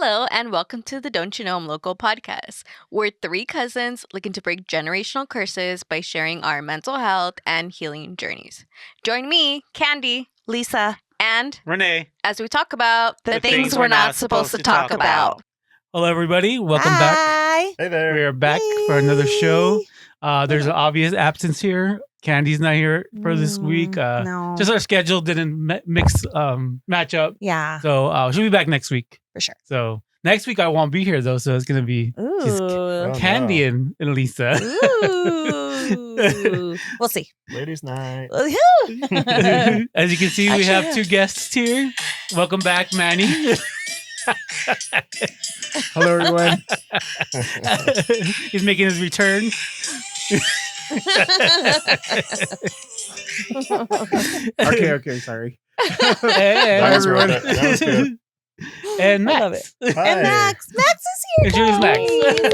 Hello, and welcome to the Don't You Know I'm Loco podcast. We're three cousins looking to break generational curses by sharing our mental health and healing journeys. Join me, Candy, Lisa, and Rene, as we talk about the things we're not supposed to talk about. Hello, everybody. Welcome back. Hi. Hey there. We are back for another show. There's an obvious absence here. Candy's not here for this week. No. Just our schedule didn't match up. Yeah, So she'll be back next week. for sure. So next week I won't be here though. So it's gonna be just Ooh. Candy and Lisa. Ooh. We'll see. Ladies' night. As you can see, we Actually, have yeah. two guests here. Welcome back, Manny. Hello, everyone. He's making his return. Okay, sorry. Hey, That was everyone. worth it. That was good. And I Max. love it. Hi. And Max is here. Introduce Max.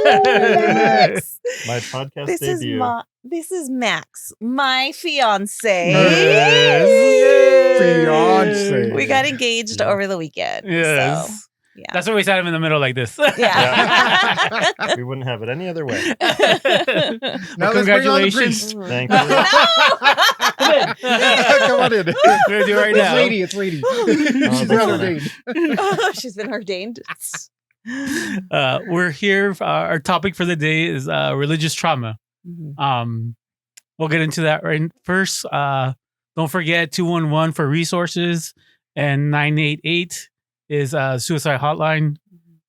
guys. Max. My podcast This is debut. this is Max, my fiance. Fiance. We got engaged Yeah. over the weekend. Yes. So, yeah. That's why we sat him in the middle like this. Yeah. We wouldn't have it any other way. Now let's bring on the Congratulations. priest. Thank you. Come on in. We're gonna do it right now. It's lady. She's that's not funny. ordained. She's been ordained. We're here. Our topic for the day is religious trauma. We'll get into that right first. Don't forget 211 for resources and 988 is a suicide hotline.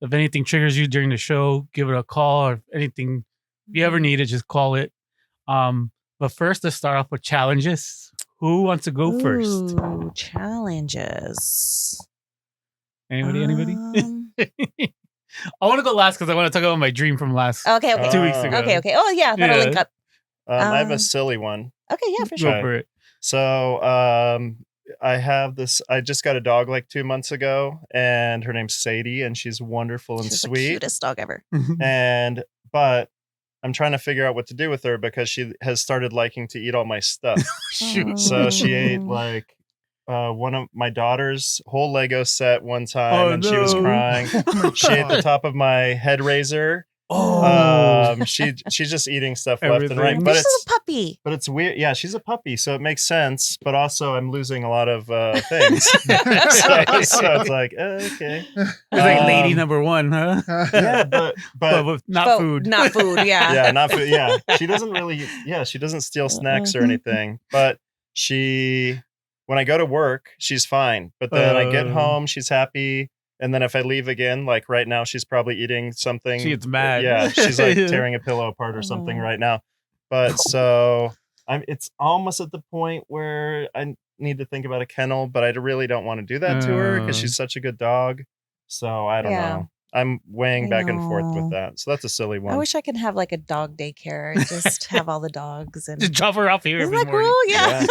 If anything triggers you during the show, give it a call. Or if anything, if you ever need it, just call it. But first, let's start off with challenges. Who wants to go first? Ooh, challenges. Anybody? Um, I want to go last because I want to talk about my dream from last. Okay. 2 weeks ago. Okay. Oh, yeah. That'll Yeah. link up. I have a silly one. Okay. Yeah, for Go sure. for it. So I have this. I just got a dog like 2 months ago, and her name's Sadie, and she's wonderful and She's the sweet. cutest dog ever. But I'm trying to figure out what to do with her because she has started liking to eat all my stuff. Shoot. So she ate like one of my daughter's whole Lego set one time, and she was no. crying. She ate the top of my head razor. Oh. She's just eating stuff left and Everything. right, but She's it's a puppy. weird. Yeah, she's a puppy, so it makes sense. But also, I'm losing a lot of things. so it's like okay, It's like lady Um, number one, huh? yeah, but with not But food. Not food. Yeah. yeah, not food. Yeah, she doesn't really. Yeah, she doesn't steal snacks or anything. But when I go to work, she's fine. But then I get home, she's happy. And then if I leave again, like right now, she's probably eating something. She gets mad. Yeah, she's like tearing a pillow apart or something right now. But so it's almost at the point where I need to think about a kennel, but I really don't want to do that to her because she's such a good dog. So I don't Yeah. know. I'm weighing I back and forth know. with that. So that's a silly one. I wish I could have like a dog daycare and just have all the dogs and Just drop her off here Isn't every that morning. cool? Yeah.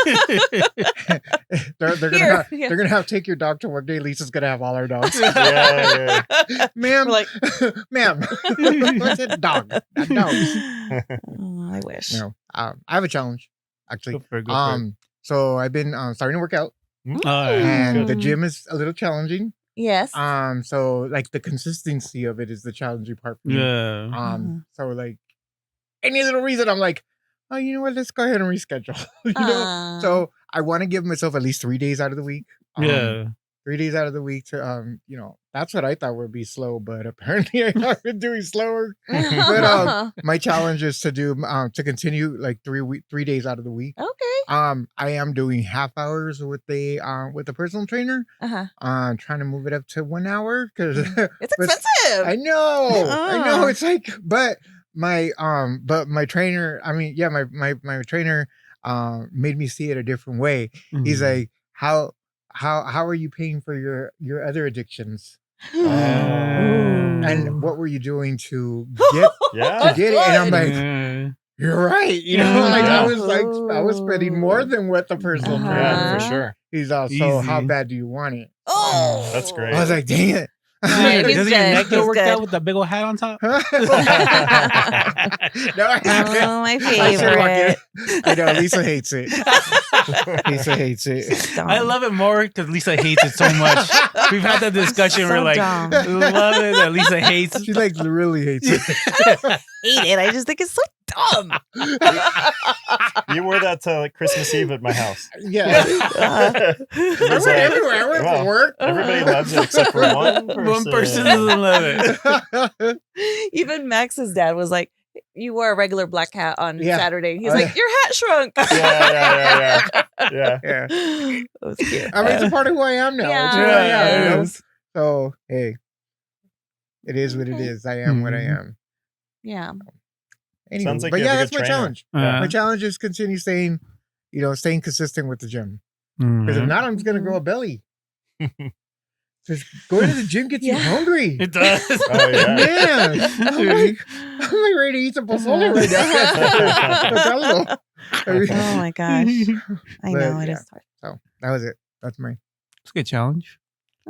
they're Here. gonna have to take your dog to work day. Lisa's gonna have all our dogs. Yeah. Ma'am, We're like, ma'am, what's it? Dog. Not dogs. oh, I wish. No, I have a challenge actually. Go for it, go for it. So I've been starting to work out, Oh, yeah. and the Mm. gym is a little challenging. Yes. So like the consistency of it is the challenging part for me. Yeah. So like any little reason, I'm like, oh, you know what? Let's go ahead and reschedule. you know. So I want to give myself at least 3 days out of the week. Yeah. 3 days out of the week to that's what I thought would be slow, but apparently I've been doing slower. But my challenge is to do to continue like 3 days out of the week. okay. I am doing half hours with the personal trainer. Trying to move it up to 1 hour because It's expensive. I know. Uh. It's like, but my trainer, my trainer made me see it a different way. He's Mhm. like, how are you paying for your other addictions? And what were you doing to get Yeah. get it? And I'm like, Yeah. you're right. I was spending more than what the personal Uh-huh. trainer. Yeah, for sure. He's also, Easy. how bad do you want it? Oh, That's great. I was like, dang it. Right, he's Doesn't your good. neck get He's worked good. out with that big old hat on top? No, I haven't. Oh, my I should walk in. favorite. I know Lisa hates it. Lisa hates it. I love it more because Lisa hates it so much. We've had that discussion. So We're like, dumb. love it that Lisa hates. She like really hates it. Hate it. I just think it's so dumb. You wore that to like Christmas Eve at my house. Yeah. It I was went like, everywhere. I went wow, for work. everybody loves it except for one person. One person doesn't love it. Even Max's dad was like, you wore a regular black hat on Yeah. Saturday. He's Oh, like, your hat shrunk. Yeah. Yeah. That was cute. I mean, it's a part of who I am now. It's who I Yeah, am, it you know? is. So, hey, it is what it is. I am what I am. Yeah. Anyway, Sounds like but you yeah, have a that's good my trainer. challenge. Yeah. My challenge is continue staying consistent with the gym. Mhm. Because if not, I'm just going to grow a belly. Just going to the gym gets you Yeah. hungry. It does. Oh, yeah. Man, I'm like ready to eat some pozole right now. Oh my gosh. I But, know it yeah. is hard. So that was it. That's my. It's a good challenge.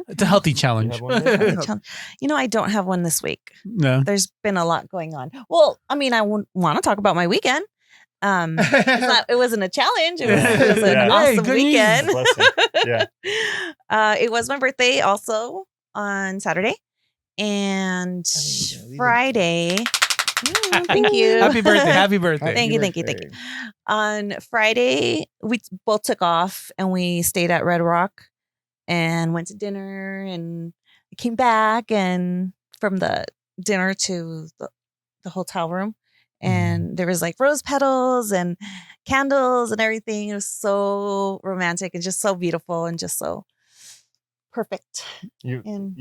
It's a healthy challenge. You have one there? Good challenge. I don't have one this week. No. There's been a lot going on. Well, I mean, I want to talk about my weekend. It wasn't a challenge. It was an Yeah. awesome Hey, good news. weekend. Blessing. Yeah. It was my birthday also on Saturday and these are- Friday. Thank you. Happy birthday. Happy birthday. Thank you. On Friday, we both took off and we stayed at Red Rock and went to dinner and came back and from the dinner to the hotel room. And there was like rose petals and candles and everything. It was so romantic and just so beautiful and just so perfect. You And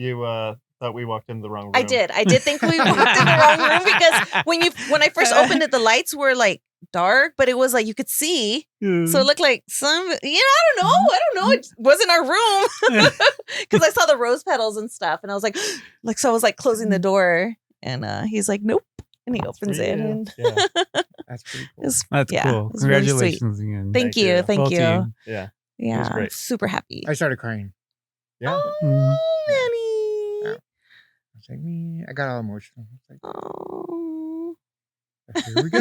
thought we walked into the wrong room. I did think we walked in the wrong room because when I first opened it, the lights were like dark, but it was like you could see. So it looked like I don't know. It wasn't our room because I saw the rose petals and stuff, and I was like, so I was like closing the door, and he's like, nope, and he opens it, and Yeah. That's pretty cool. it's- That's yeah, cool. it was really sweet. Congratulations again. Thank Thank you, you. thank Full you. team. Yeah. Yeah, was great. I'm super happy. I started crying. Yeah. Mm. Oh, Manny. I was like, "Man," I got all emotional. I was Oh. like, here we go.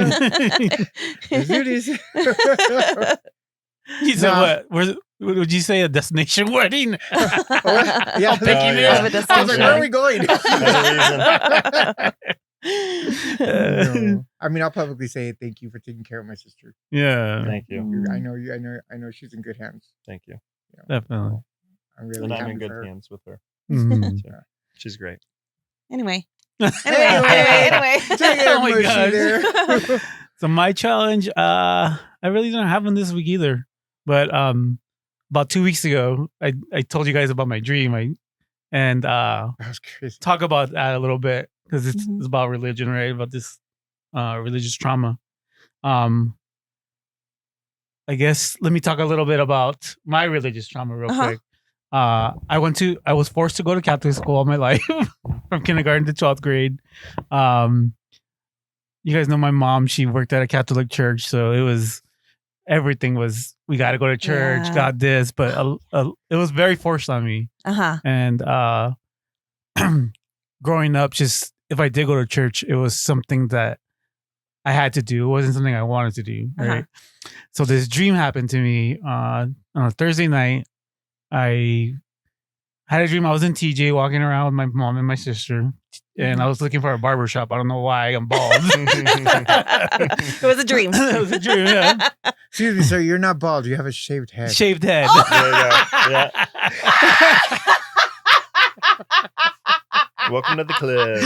Let's do this. You said Nah. what? What would you say? A destination wedding? Yeah, I'll pick Oh, you yeah. up. Have a I was like, where are we going? No. I mean, I'll publicly say thank you for taking care of my sister. Yeah, Thank you. I know you. I know she's in good hands. Thank you. definitely. I'm really And I'm happy in good for her. hands with her. Mhm. She's great. Anyway. Take Oh it, my mushy gosh. there. So my challenge, I really don't have one this week either. But about 2 weeks ago, I told you guys about my dream. And That was crazy. talk about that a little bit because it's Mhm. about religion, right? About this religious trauma. I guess let me talk a little bit about my religious trauma real Uh-huh. quick. I was forced to go to Catholic school all my life from kindergarten to 12th grade. You guys know my mom, she worked at a Catholic church, so everything was, we got to go to church, Yeah. got this, but it was very forced on me. Uh-huh. And growing up, just if I did go to church, it was something that I had to do. It wasn't something I wanted to do. Right. So this dream happened to me on a Thursday night. I had a dream. I was in TJ walking around with my mom and my sister, and I was looking for a barber shop. I don't know why I'm bald. It was a dream. It was a dream, yeah. Excuse me, sir. You're not bald. You have a shaved head. Shaved head. There you go. Welcome to the club.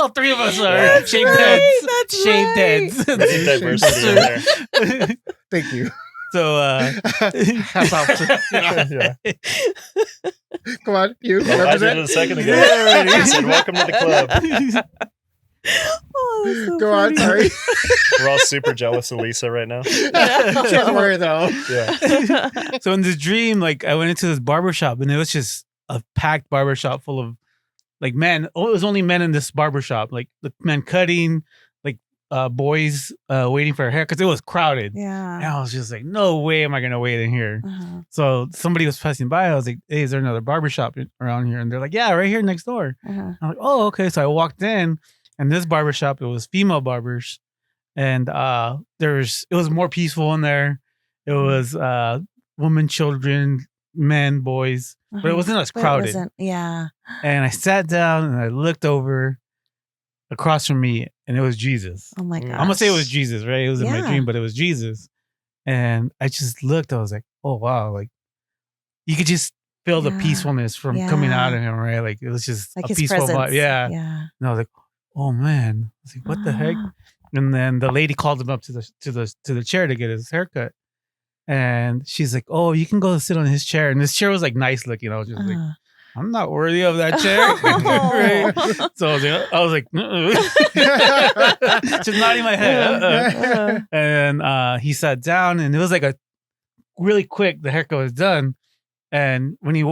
All three of us are That's shaved right, heads. that's Shaved right. heads. We need diversity in there. Thank you. So Hats off to- Yeah. Come on, you. Well, I did it a second ago. Yeah, I said, welcome to the club. Oh, that's so Go on. funny. Sorry. We're all super jealous of Lisa right now. She doesn't wear it though. Yeah. So in this dream, like I went into this barbershop and it was just a packed barbershop full of like men. Oh, it was only men in this barbershop, like the men cutting, like boys waiting for a hair because it was crowded. And Yeah. I was just like, no way am I gonna wait in here. Uh-huh. So somebody was passing by. I was like, hey, is there another barbershop around here? And they're like, yeah, right here next door. Uh-huh. I'm like, oh, okay. So I walked in, and this barbershop, it was female barbers, and it was more peaceful in there. It was women, children, men, boys, but it wasn't as But it crowded. wasn't- yeah. And I sat down and I looked over across from me, and it was Jesus. Oh my I'm gosh. I'm gonna say it was Jesus, right? It was in my Yeah. dream, but it was Jesus. And I just looked. I was like, oh wow, like you could just feel the Yeah. peacefulness from coming out Yeah. of him, right? Like it was just Like a his peaceful presence. vibe. Yeah. Yeah. And I was like, oh man. I was like, what the heck? And then the lady called him up to the chair to get his haircut. And she's like, oh, you can go sit on his chair. And this chair was like nice looking. I was just like, I'm not worthy of that chair. Right? So I was like, just nodding my head. And he sat down, and it was like a really quick. The haircut was done, and when he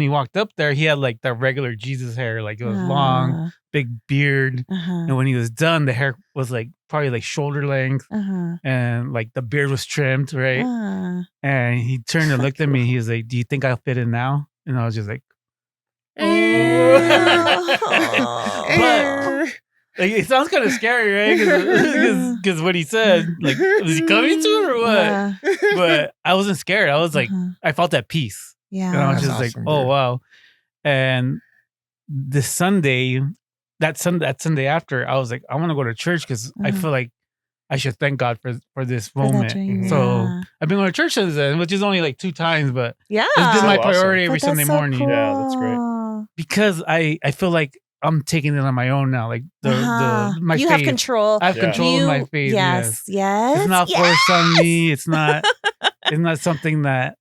walked up there, he had like the regular Jesus hair, like it was long, big beard. And when he was done, the hair was like probably like shoulder length, and like the beard was trimmed, right? And he turned and looked at me. He was like, "Do you think I'll fit in now?" And I was just like. But like, it sounds kind of scary, right? Because what he said, like, was he coming to it or what? Yeah. But I wasn't scared. I was like, I felt that peace. Yeah. And I was That's just awesome, like, oh dude. wow. And the Sunday, that Sunday after, I was like, I want to go to church because I feel like I should thank God for this For that moment. dream, So yeah. I've been going to church since then, which is only like 2 times, but Yeah. it's been So my awesome. priority But every that's Sunday so morning. Yeah, that's great. cool. Because I feel like I'm taking it on my own now. Like my you faith. have control. I have Yeah. control of my faith. Yes. It's not yes. forced on me. It's not something that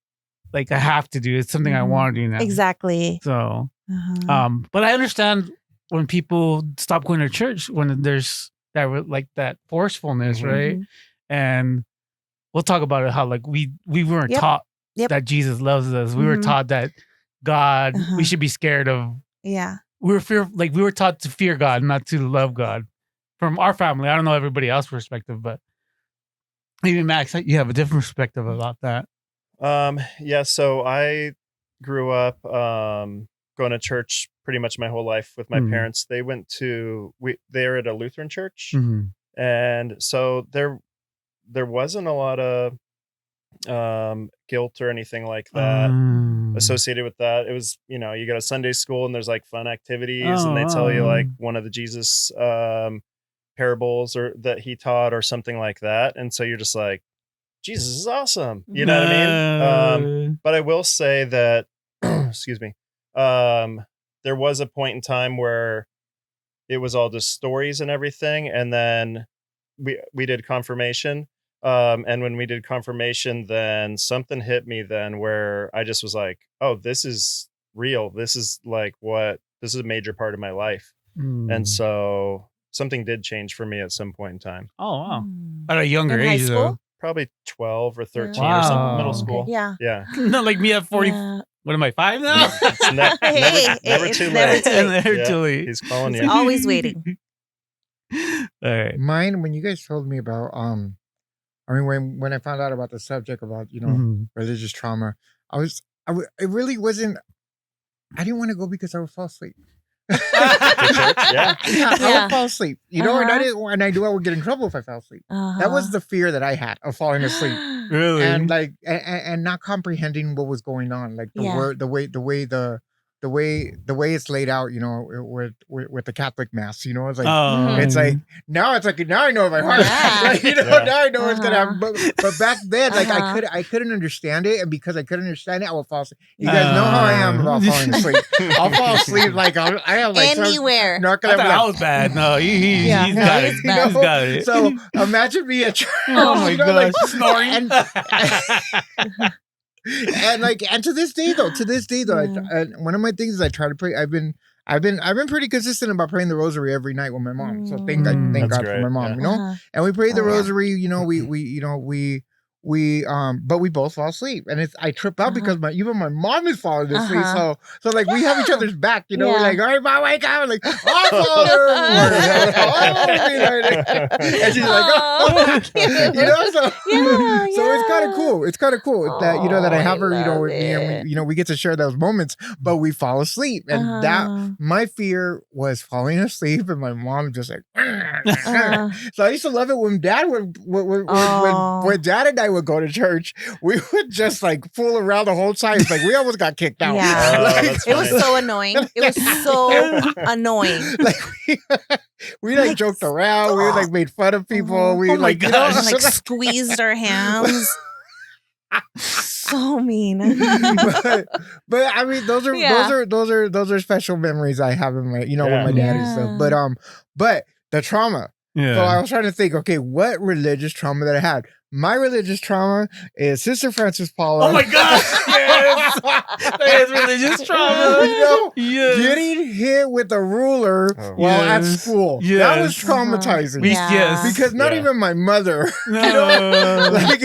like I have to do. It's something I Mhm. want to do now. Exactly. So Uh-huh. but I understand when people stop going to church when there's that forcefulness, right? Mhm. And we'll talk about it how like we weren't Yep. taught Yep. that Jesus loves us. We were Mhm. taught that God we should be scared of. Yeah. We were taught to fear God, not to love God. From our family, I don't know everybody else's perspective, but maybe Max, you have a different perspective about that. Yeah, so I grew up going to church pretty much my whole life with my Mhm. parents. They were at a Lutheran church, Mhm. and so there wasn't a lot of guilt or anything like that associated with that. It was, you go to Sunday school and there's like fun activities, and they tell you like one of the Jesus parables or that he taught or something like that, and so you're just like, Jesus is awesome, you know what I mean? But I will say that excuse me, there was a point in time where it was all just stories and everything, and then we did confirmation, and when we did confirmation, then something hit me then where I just was like, oh, this is real, this is a major part of my life. And so something did change for me at some point in time, Oh wow. Mm. At a younger In high age school? though. probably 12 or 13 Wow. or something, middle Okay. school. Yeah. Yeah. Not like me at 40. Yeah. What am I, 5 now? It's never It's too never late. too late. Never Yeah, too late. he's calling He's you. always waiting. All right. Mine, when you guys told me about I mean, when I found out about the subject about Mhm. religious trauma, it really wasn't. I didn't want to go because I would fall asleep. To church, yeah. I Yeah. would fall asleep, and I Uh-huh. didn't, and I knew I would get in trouble if I fell asleep. That was the fear that I had of falling asleep, Really? and like, and not comprehending what was going on, like the Yeah. word, the way it's laid out, with the Catholic mass, it's like. Oh. It's like now I know my heart. Yeah. Yeah. Now I know what's gonna happen. But back then, like Uh-huh. I couldn't understand it, and because I couldn't understand it, I would fall asleep. You guys know how I am about falling asleep. I'll fall asleep like I have like some Anywhere. I narcolepsy. thought I was bad. No, he's Yeah. got No, it. he's bad. He's got it. So imagine me at church. Oh my gosh. Snoring. And to this day though, Yeah. and one of my things is I try to pray. I've been pretty consistent about praying the rosary every night with my mom. So thank Mm. God That's for my great, mom, yeah. And we pray the Oh, yeah. rosary. but we both fall asleep, and I trip out because even my mom is falling asleep. Uh-huh. So like we have each other's back, you know. Yeah. We're like, all right, mom, wake up. I'm like, I'll and she's like, oh, cute. you know. So Yeah, so it's kind of cool. It's kind of cool that that I have her, love with me, and it. we get to share those moments, but we fall asleep, and that my fear was falling asleep, and my mom just like. So I used to love it when Dad when Dad and I would go to church. We would just like fool around the whole time. It's like we almost got kicked out. Yeah. That's It was funny. so annoying. It was so annoying. Like we like joked around. We like made fun of people. We Oh my like gosh. Like squeezed our hands. So mean. but I mean those are special memories I have in my with my dad and stuff. But the trauma. Yeah. So I was trying to think, okay, what religious trauma that I had? My religious trauma is Sister Francis Paula. Oh my gosh! Yes, that is religious trauma. Yes. Getting hit with a ruler while at Yes. school. Yes. That was traumatizing. Yes. Because not even my mother, No. like,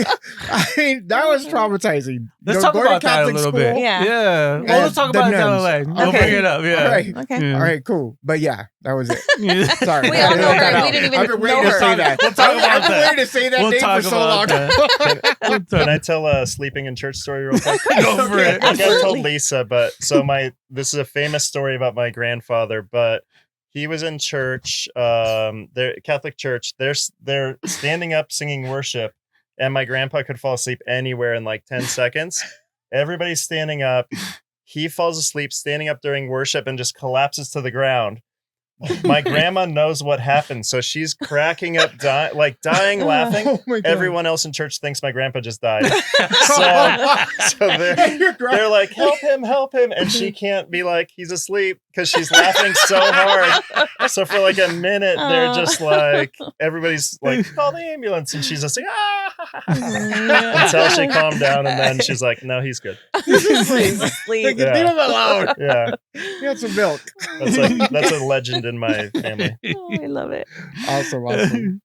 I mean, that was traumatizing. Let's talk going to about that a Catholic little school. bit. Yeah. Yeah. And Let's talk the about it down the nuns. line. We'll Okay. bring it up. Yeah. All right. Okay. Yeah. All right, cool. But yeah, that was it. Yeah. Sorry. We all know I her. got We out. didn't even I've been waiting know to her. say that. We'll talk about I've been that. waiting to say that We'll name for talk so long. about Can I tell a sleeping in church story real quick? Go for it. I think I told Absolutely. Lisa, but this is a famous story about my grandfather, but he was in church, their Catholic church. They're standing up singing worship, and my grandpa could fall asleep anywhere in like 10 seconds. Everybody's standing up. He falls asleep standing up during worship and just collapses to the ground. My grandma knows what happened, so she's cracking up, dying, laughing. Oh my God. Everyone else in church thinks my grandpa just died. So they're like, help him. And she can't be like, he's asleep, because she's laughing so hard. So for like a minute, they're just like, everybody's like, call the ambulance. And she's just like, until she calmed down. And then she's like, no, he's good. He's asleep. Yeah. Leave him alone. Yeah. He had some milk. That's a legend in my family. Oh, I love it. Awesome.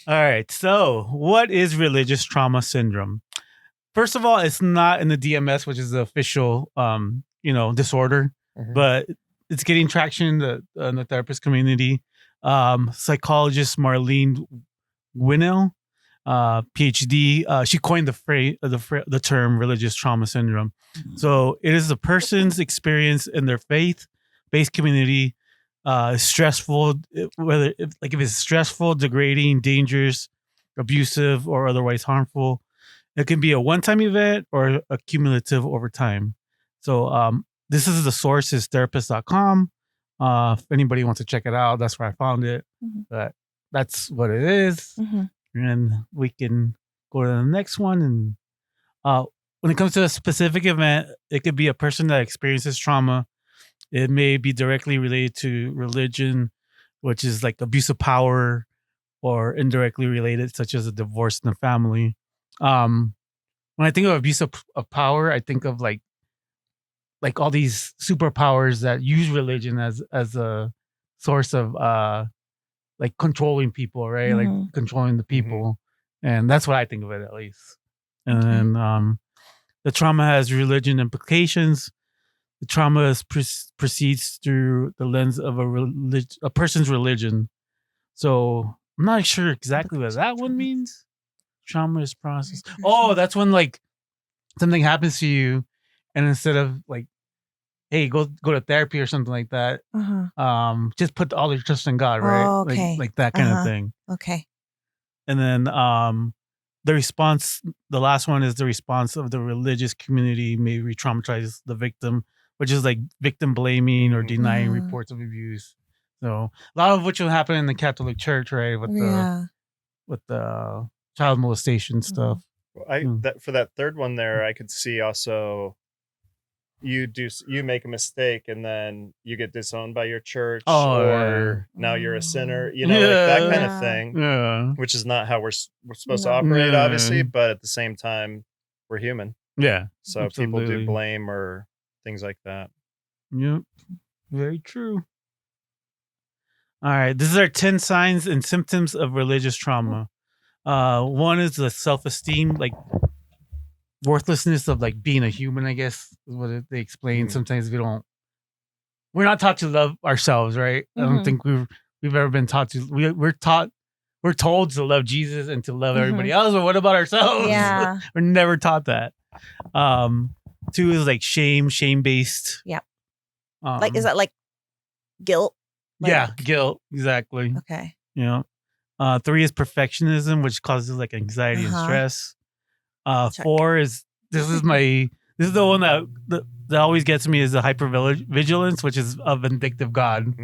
All right. So, what is religious trauma syndrome? First of all, it's not in the DMS, which is the official, disorder, Mhm. but it's getting traction in the therapist community. Psychologist Marlene Winnell, PhD, she coined the term religious trauma syndrome. So it is the person's experience in their faith-based community, stressful, if it's stressful, degrading, dangerous, abusive, or otherwise harmful. It can be a one-time event or a cumulative over time. So this is the source is therapist.com. If anybody wants to check it out, that's where I found it. Mhm. But that's what it is. Mhm. And we can go to the next one. And when it comes to a specific event, it could be a person that experiences trauma. It may be directly related to religion, which is like abuse of power, or indirectly related, such as a divorce in the family. When I think of abuse of power, I think of like all these superpowers that use religion as a source of like controlling people, right? Like Mhm. controlling the people. And that's what I think of it, at least. And then the trauma has religion implications. The trauma proceeds through the lens of a person's religion. So I'm not sure exactly what that one means. Trauma is process. Oh, that's when like something happens to you, and instead of like, hey, go to therapy or something like that, just put all your trust in God, right? Oh, okay. Like that kind of thing. Okay. And then the response, the last one is the response of the religious community may re-traumatize the victim, which is like victim blaming or denying reports of abuse. So a lot of which will happen in the Catholic Church, right? With the child molestation stuff. For that third one there, I could see also you make a mistake and then you get disowned by your church, or now you're a sinner, like that kind of thing. Yeah. Which is not how we're supposed to operate, obviously, but at the same time, we're human. Yeah. So absolutely. people do blame or things like that. Yep. Very true. All right. This is our 10 signs and symptoms of religious trauma. One is the self-esteem, like worthlessness of like being a human, I guess is what they explain. Sometimes we're not taught to love ourselves, right? I don't think we've ever been taught to. We're told to love Jesus and to love everybody else, but what about ourselves? Yeah. We're never taught that. Two is like shame-based. Yep. Like, is that like guilt? Yeah, guilt. Exactly. Okay. You know. Three is perfectionism, which causes like anxiety and stress. Four is this is the one that always gets me is the hypervigilance, which is a vindictive God.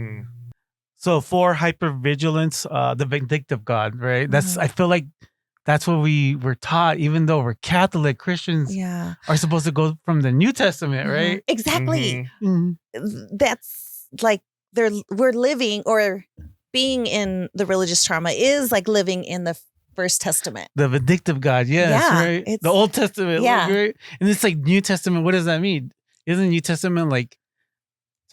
So for hypervigilance, the vindictive God, right? That's I feel like that's what we were taught, even though we're Catholic Christians are supposed to go from the New Testament, right? Exactly. That's like we're living or being in the religious trauma is like living in the First Testament. The vindictive God, yes, right? The Old Testament, right? And it's like New Testament, what does that mean? Isn't New Testament like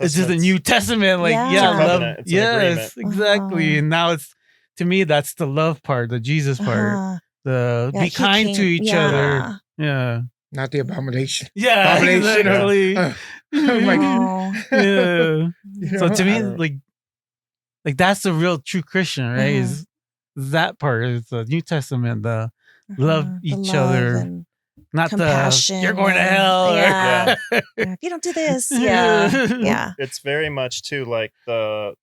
it's just a New Testament, like love. Yes, exactly. And now it's to me, that's the love part, the Jesus part. The be kind to each other. Yeah. Not the abomination. Yeah, exactly. Yeah. So to me, like that's the real true Christian, right? Is that part is the New Testament, the love each other. Not compassion. You're going to hell. Yeah. If you don't do this. Yeah. It's very much too like the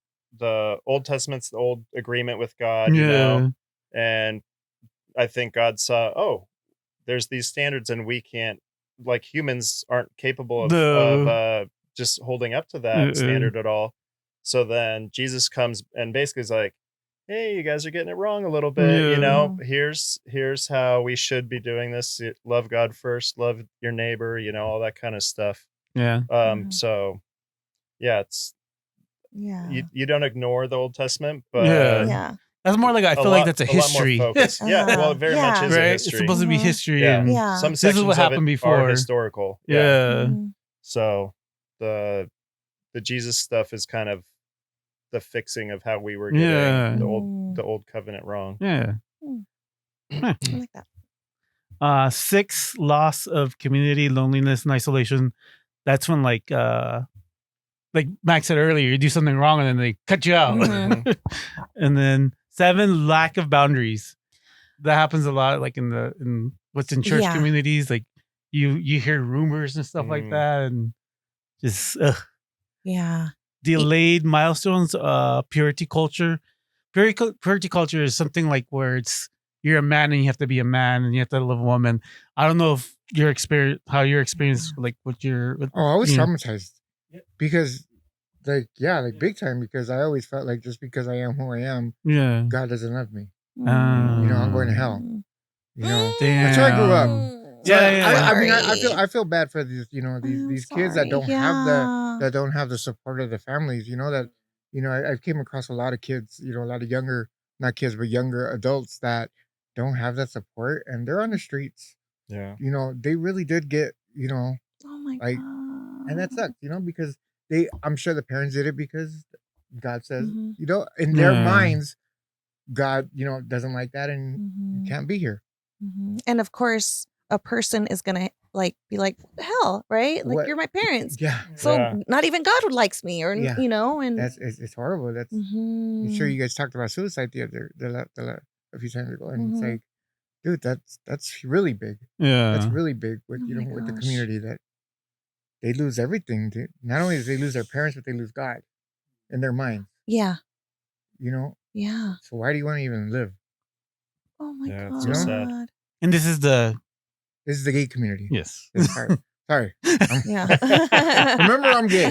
Old Testament's the old agreement with God, you know, and I think God saw, there's these standards and we can't, like humans aren't capable of just holding up to that standard at all. So then Jesus comes and basically is like, hey, you guys are getting it wrong a little bit. You know, here's how we should be doing this. Love God first, love your neighbor, you know, all that kind of stuff. Yeah. So yeah, it's you don't ignore the Old Testament, but that's more like I feel like that's a history. Well, it very much is a history. It's supposed to be history. And some sections this is what happened before. Are historical. So the Jesus stuff is kind of the fixing of how we were getting the old covenant wrong. Yeah. I like that. 6, loss of community, loneliness, and isolation. That's when like Max said earlier, you do something wrong and then they cut you out. And then 7, lack of boundaries. That happens a lot, like in what's in church communities. Like you hear rumors and stuff like that, and just delayed milestones. Purity culture. Purity culture is something like where you're a man and you have to be a man and you have to love a woman. I don't know if your experience like what your. I was traumatized because like big time, because I always felt like just because I am who I am, God doesn't love me. You know, I'm going to hell. You know, that's where I grew up. So I feel bad for these, you know, these kids that don't have the support of the families. You know that, you know, I came across a lot of kids, you know, a lot of younger, not kids, but younger adults that don't have that support, and they're on the streets. Yeah, you know, they really did get, you know, God. And that sucks, you know, because I'm sure the parents did it because God says, you know, in their minds, God, you know, doesn't like that, and you can't be here. And of course, a person is gonna like be like, hell, right? Like you're my parents. So not even God likes me, or you know, and it's horrible. That's I'm sure you guys talked about suicide a few times ago, and it's like, dude, that's really big. That's really big with with the community, that they lose everything. Not only do they lose their parents, but they lose God in their minds. Yeah. You know. Yeah. So why do you want to even live? Oh my God. It's so sad. And this is the gay community. Yes. Sorry. Yeah. Remember, I'm gay.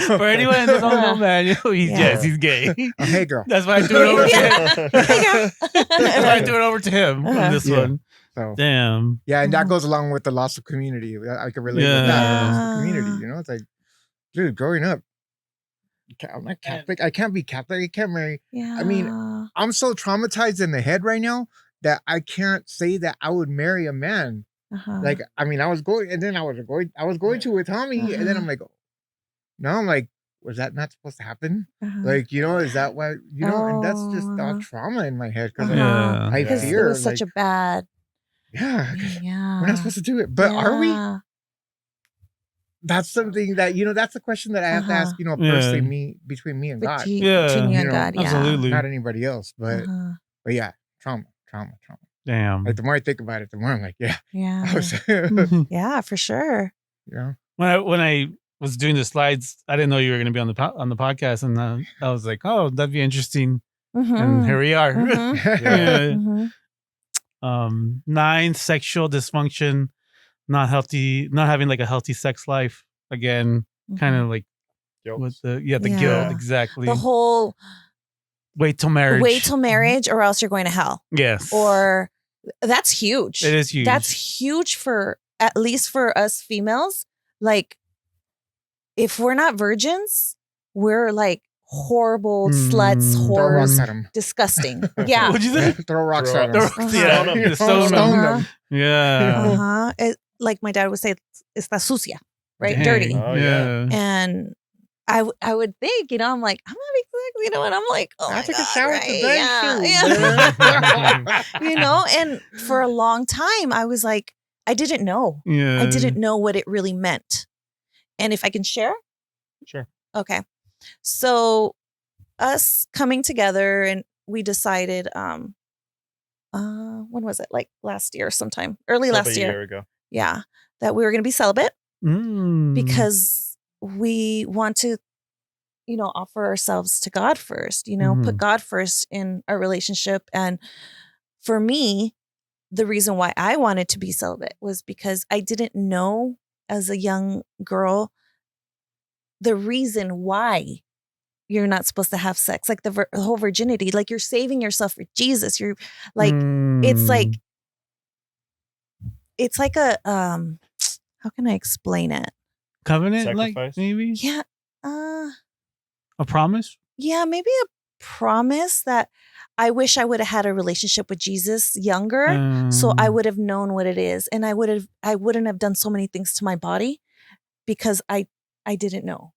For anyone who doesn't know, man, he's gay. Hey, girl. That's why I do it over to him. That's why I do it over to him on this one. So, damn. Yeah, and that goes along with the loss of community. I can relate with that. Loss of community. You know, it's like, dude, growing up, I'm not Catholic. I can't be Catholic. I can't marry. Yeah. I mean, I'm so traumatized in the head right now that I can't say that I would marry a man. Like, I mean, I was going to with Tommy, and then I'm like, now I'm like, was that not supposed to happen? Uh-huh. Like, is that why, and that's just all trauma in my head. Because Yeah. I Because fear, it was such a bad. yeah, 'cause Yeah. we're not supposed to do it. But are we? Yeah. That's something that, that's a question that I have to ask, personally, between me and God. Between Yeah. you and God, yeah. Absolutely. Not anybody else. But yeah, trauma. Damn. Like, the more I think about it, the more I'm like, yeah. Yeah. Yeah, for sure. When I was doing the slides, I didn't know you were going to be on the podcast, and I was like, oh, that'd be interesting. And here we are. Mhm. 9, sexual dysfunction, not healthy, not having like a healthy sex life. Again, kind of like Guilt. with the Yeah. guilt, exactly. The whole wait till marriage, or else you're going to hell. Yes. Or that's huge. It is huge. That's huge for, at least for us females. Like, if we're not virgins, we're like horrible sluts, Throw rocks whores, at them. disgusting. Yeah. What'd you say? Throw rocks Throw at them. rocks. Yeah. Stone 'em. Stone 'em. Stone Uh-huh. them. Yeah. Like my dad would say, está sucia, right? Dang. Dirty. Oh, yeah. And I would think, I'm like, I'm not exactly, and I'm like, oh I my took God, a shower right? today. Yeah. Yeah. And for a long time, I was like, I didn't know. Yeah. I didn't know what it really meant. And if I can share? Sure. Okay. So us coming together, and we decided, when was it? Like last year sometime, early Probably last a year. year ago. Yeah. That we were going to be celibate Mm. because we want to, offer ourselves to God first, put God first in our relationship. And for me, the reason why I wanted to be celibate was because I didn't know as a young girl the reason why you're not supposed to have sex, like the whole virginity, like you're saving yourself for Jesus. You're like, it's like a, how can I explain it? Covenant, Sacrifice? like maybe? Yeah. A promise? Yeah, maybe a promise that I wish I would have had a relationship with Jesus younger, so I would have known what it is, and I wouldn't have done so many things to my body because I didn't know,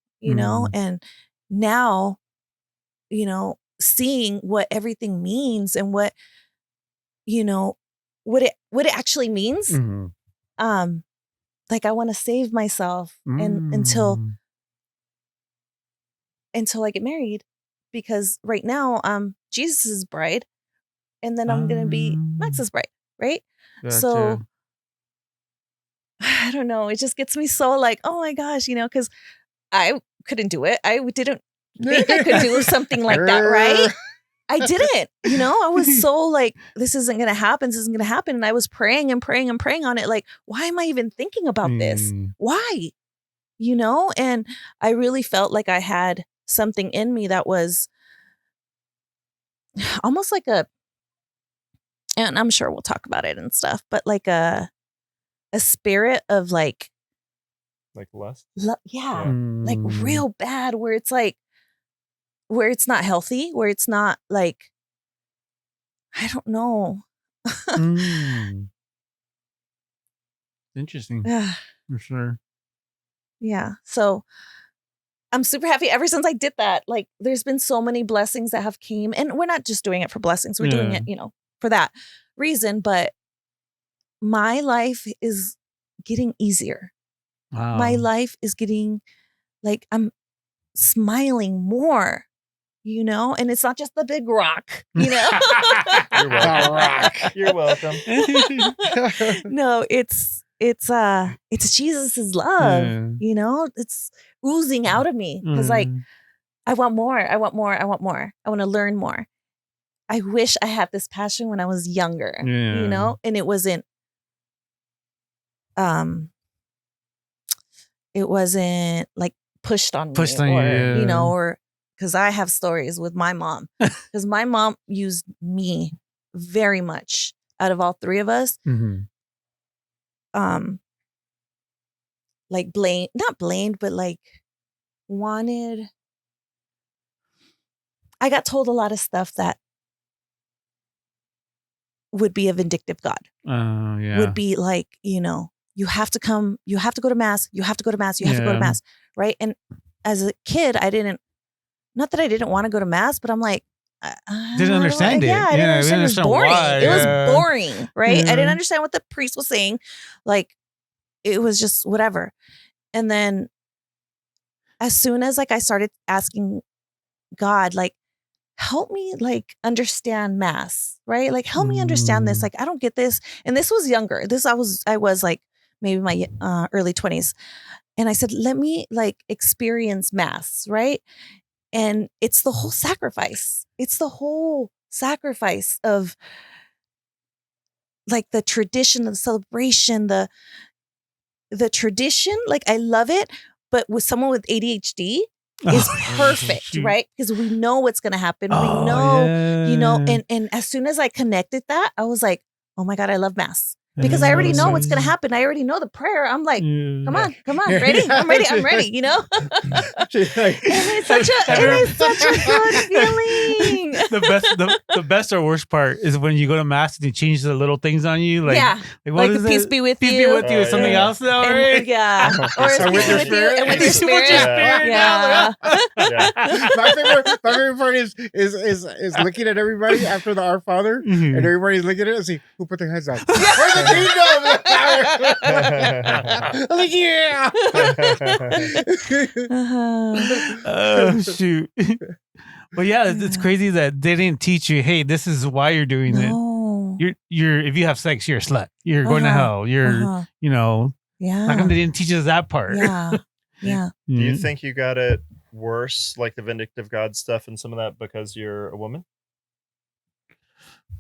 and now, seeing what everything means and what what it actually means, like I want to save myself and until I get married, because right now I'm Jesus's bride, and then I'm gonna be Max's bride, right? Gotcha. So I don't know. It just gets me so like, oh my gosh, because I couldn't do it. I didn't think I could do something like that, right? I didn't. I was so like, this isn't gonna happen. This isn't gonna happen, and I was praying and praying and praying on it. Like, why am I even thinking about this? Why? And I really felt like I had something in me that was almost like and I'm sure we'll talk about it and stuff, but like a spirit of like lust. Yeah, like real bad, where it's like, where it's not healthy, where it's not like, I don't know. Interesting. For sure. Yeah. So I'm super happy ever since I did that. Like, there's been so many blessings that have came, and we're not just doing it for blessings. We're doing it, for that reason. But my life is getting easier. Wow. My life is getting like, I'm smiling more, and it's not just the big rock, You're welcome. You're welcome. No, it's Jesus's love, it's oozing out of me, because like, I want more. I want more. I want more. I want to learn more. I wish I had this passion when I was younger, and it wasn't like pushed on me, or because I have stories with my mom, because my mom used me very much out of all three of us. Like not blamed, but like I got told a lot of stuff that would be a vindictive God. Would be like, you have to come, you have to go to mass, you have to go to mass, you have to go to mass, right? And as a kid, not that I didn't want to go to mass, but I'm like, didn't understand it. Yeah, I didn't understand. It was boring. Why. It was boring, right? Yeah. I didn't understand what the priest was saying. Like, it was just whatever. And then as soon as like I started asking God, like, help me like understand mass, right? Like, help me understand this. Like, I don't get this. And this was younger. I was like maybe my early 20s. And I said, let me like experience mass, right? And it's the whole sacrifice. It's the whole sacrifice of like the tradition, the celebration, the tradition. Like, I love it, but with someone with ADHD is perfect, right? Because we know what's going to happen. We know, you know, and as soon as I connected that, I was like, oh my God, I love mass. Because I already know what's going to happen. I already know the prayer. I'm like, come on, ready? I'm ready, you know? And it's such a good feeling. The best or worst part is when you go to mass and they change the little things on you. Like, what is peace it? be with you. Peace be with you. Something else now, right? Yeah. Or it's with your spirit. And with your spirit. Yeah. My favorite part is looking at everybody after the Our Father, and everybody's looking at it and see who put their heads up. Where's the kingdom? Like, yeah. Oh shoot. But yeah, it's crazy that they didn't teach you, hey, this is why you're doing it. You're if you have sex, you're a slut. You're going to hell. You're you know. Yeah. How come they didn't teach us that part? Yeah. Do you think you got it worse, like the vindictive God stuff and some of that, because you're a woman?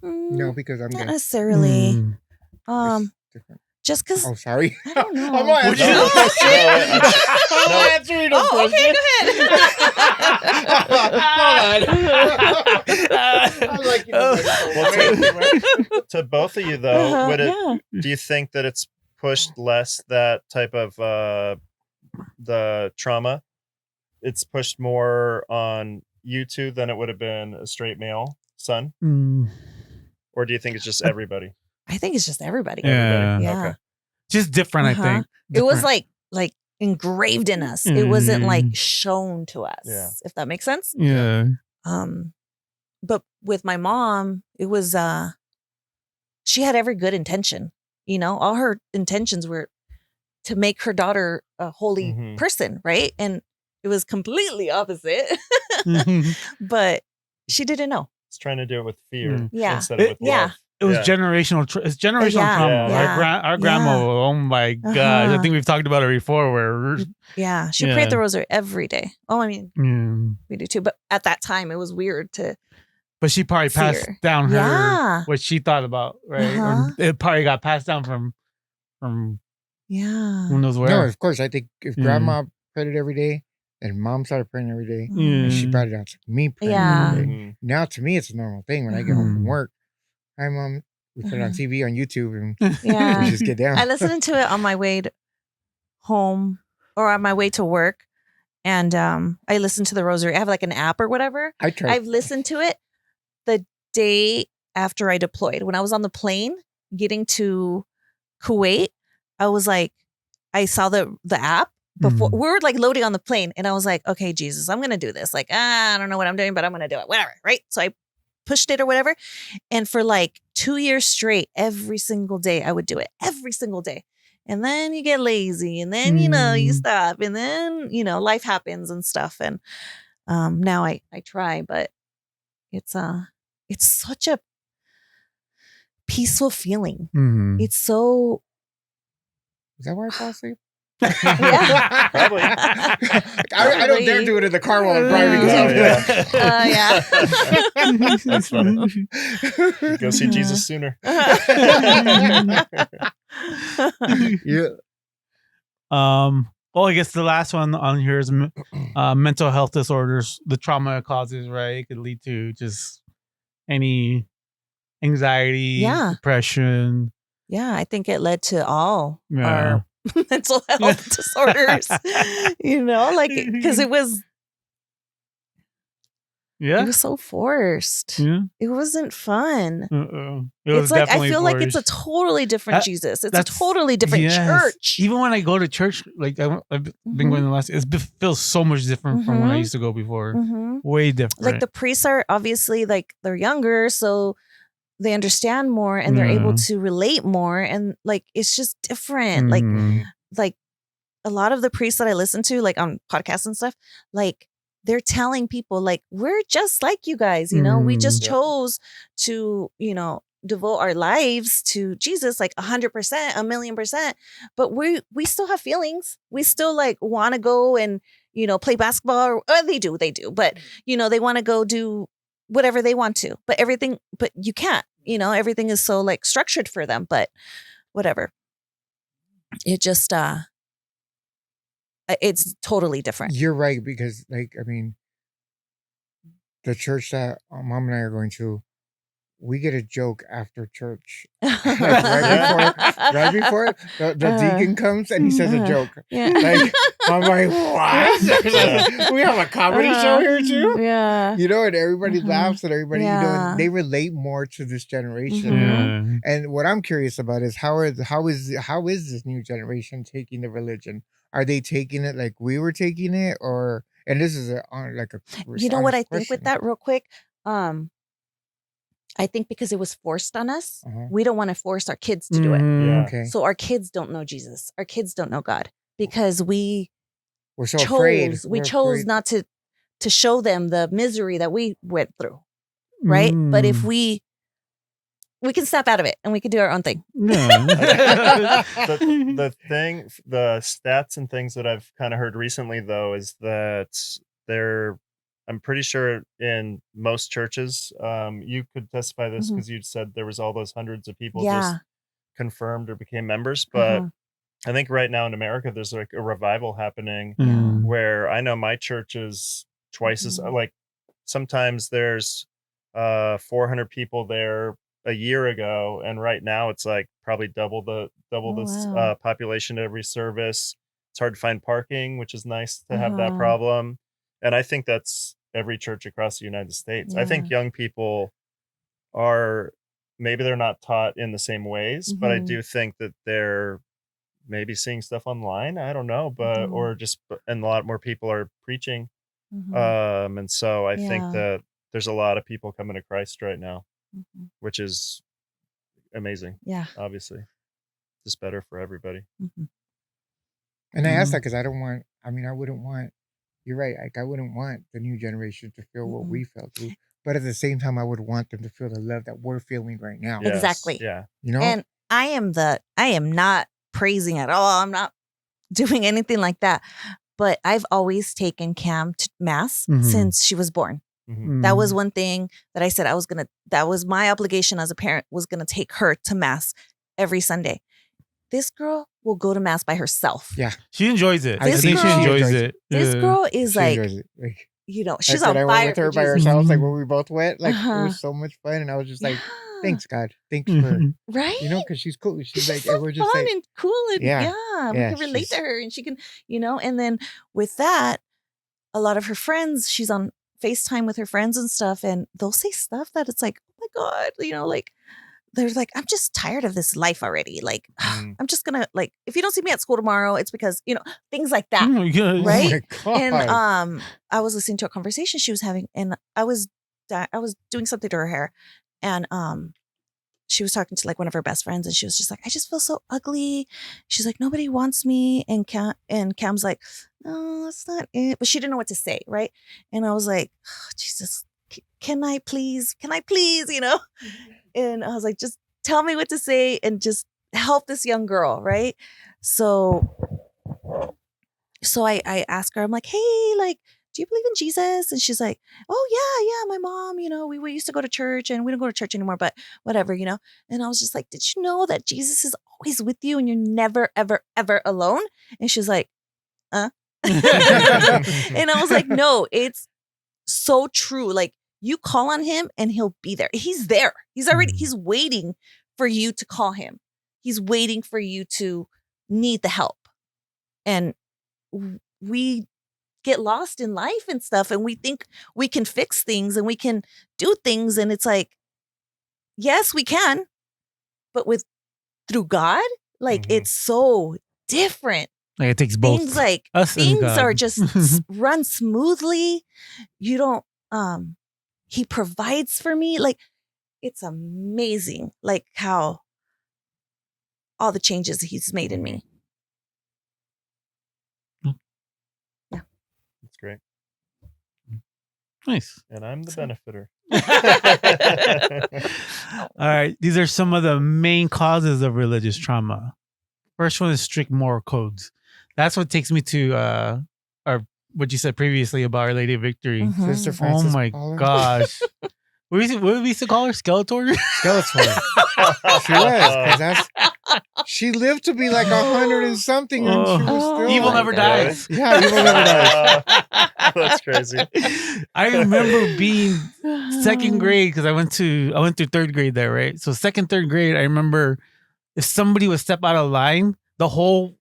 No, because I'm not gay. necessarily. Just because. Oh, sorry. I don't know. I'm not answering the question. I'm not answering the question. Okay, go ahead. To both of you, though, do you think that it's pushed less that type of the trauma? It's pushed more on you two than it would have been a straight male son? Or do you think it's just everybody? I think it's just everybody. Yeah. Yeah. Okay. Just different, I think. It was like engraved in us. It wasn't like shown to us, if that makes sense. Yeah. But with my mom, it was she had every good intention. You know, all her intentions were to make her daughter a holy person, right? And it was completely opposite. But she didn't know. It's trying to do it with fear instead of with love. love. It was generational. It's generational trauma. Yeah. Our grandma. Oh my God! I think we've talked about it before. Where she prayed the rosary every day. Oh, I mean, we do too. But at that time, it was weird to. But she probably passed down her what she thought about, right? Or it probably got passed down from who knows where. No, of course. I think if grandma prayed it every day, and mom started praying every day, and she brought it down to me praying every day. Now to me, it's a normal thing when I get home from work. Hi, Mom. We put it on TV on YouTube and we just get down. I listened to it on my way home or on my way to work. And I listened to the rosary. I have like an app or whatever. I've listened to it the day after I deployed. When I was on the plane getting to Kuwait, I was like, I saw the app before we were like loading on the plane. And I was like, okay, Jesus, I'm going to do this. Like, I don't know what I'm doing, but I'm going to do it. Whatever. Right. So I pushed it or whatever. And for like 2 years straight, every single day, I would do it every single day. And then you get lazy and then, you stop and then, life happens and stuff. And now I try, but it's such a peaceful feeling. It's so. Is that why I fall asleep? Yeah. Probably. I don't dare do it in the car while I'm driving. That's funny. Go see Jesus sooner. Well, I guess the last one on here is mental health disorders. The trauma it causes, right? It could lead to just any anxiety, depression. Yeah, I think it led to all our mental health disorders, because it was, Yeah. It was so forced. Yeah. It wasn't fun. It was It's like I definitely feel like it's a forced. totally different Jesus. It's a totally different yes. church. Even when I go to church, like I've been going the last, it feels so much different from when I used to go before. Way different. Like the priests are obviously like they're younger, so they understand more and they're able to relate more, and like it's just different. Like a lot of the priests that I listen to, like on podcasts and stuff, like they're telling people like we're just like you guys, you know, we just chose to, you know, devote our lives to Jesus like 100%, 1,000,000%, but we still have feelings. We still like want to go and, you know, play basketball or they do, but you know, they want to go do whatever they want to, but you can't, you know, everything is so like structured for them, but whatever. It just, it's totally different. You're right, because like, I mean, the church that Mom and I are going to, we get a joke after church. Like right before the deacon comes and he says a joke. Yeah. Like, I'm like, what? We have a comedy show here too? Yeah. You know, and everybody laughs and everybody, you know, and they relate more to this generation. You know? And what I'm curious about is how is this new generation taking the religion? Are they taking it like we were taking it, or? And this is like a you know what I question. think with that real quick. I think because it was forced on us, we don't want to force our kids to do it. Okay. So our kids don't know Jesus. Our kids don't know God because we're so afraid. We chose not to show them the misery that we went through, right? But if we can step out of it and we can do our own thing. the stats and things that I've kind of heard recently, though, is that I'm pretty sure in most churches, you could testify this because you said there was all those hundreds of people just confirmed or became members. But I think right now in America, there's like a revival happening where I know my church is twice as like sometimes there's 400 people there a year ago, and right now it's like probably double this population every service. It's hard to find parking, which is nice to have that problem. And I think that's every church across the United States. I think young people maybe they're not taught in the same ways, but I do think that they're maybe seeing stuff online. I don't know, but and a lot more people are preaching. And so I think that there's a lot of people coming to Christ right now, which is amazing. Yeah. Obviously. Just better for everybody. And I asked that because I wouldn't want, you're right, like I wouldn't want the new generation to feel what we felt through. But at the same time, I would want them to feel the love that we're feeling right now. Yes. Exactly. Yeah. You know? And I am not praising at all. I'm not doing anything like that. But I've always taken Cam to mass since she was born. That was one thing that I said that was my obligation as a parent, was going to take her to mass every Sunday. This girl will go to mass by herself. Yeah. She enjoys it. I think she enjoys it. This girl is she like, you know, she's on fire. I went with her by ourselves, like when we both went. Like it was so much fun, and I was just like, "Thanks, God, thanks for right." You know, because she's cool. She's like, so we're just fun like, and cool, and we can relate to her, and she can, you know. And then with that, a lot of her friends, she's on FaceTime with her friends and stuff, and they'll say stuff that it's like, "Oh my God," you know, like. They're like, I'm just tired of this life already. Like, I'm just gonna like, if you don't see me at school tomorrow, it's because, you know, things like that. Right. Oh my God. And I was listening to a conversation she was having, and I was doing something to her hair, and she was talking to like one of her best friends, and she was just like, I just feel so ugly. She's like, nobody wants me. And Cam's like, no, that's not it. But she didn't know what to say. Right. And I was like, oh, Jesus, can I please, you know? And I was like, just tell me what to say and just help this young girl, right? So I asked her, I'm like, hey, like, do you believe in Jesus? And she's like, oh, yeah, my mom, you know, we used to go to church, and we don't go to church anymore, but whatever, you know? And I was just like, did you know that Jesus is always with you and you're never, ever, ever alone? And she's like, And I was like, no, it's so true. Like, you call on him and he'll be there. He's there. He's waiting for you to call him. He's waiting for you to need the help. And we get lost in life and stuff, and we think we can fix things and we can do things, and it's like, yes, we can, but through God, like it's so different. Like it takes both. Things like us and things God. are just run smoothly. You don't he provides for me. Like it's amazing like how all the changes he's made in me. Yeah. That's great. Nice. And I'm the benefiter. All right. These are some of the main causes of religious trauma. First one is strict moral codes. That's what takes me to what you said previously about Our Lady of Victory. Sister Oh Francis my Paula. gosh. What did we used to call her? Skeletor? Skeletor. She was, because she lived to be like 100 and something, and she was still Evil like, never dies. Yeah, evil never dies. That's crazy. I remember being second grade because I went through third grade there, right? So third grade, I remember if somebody would step out of line, the whole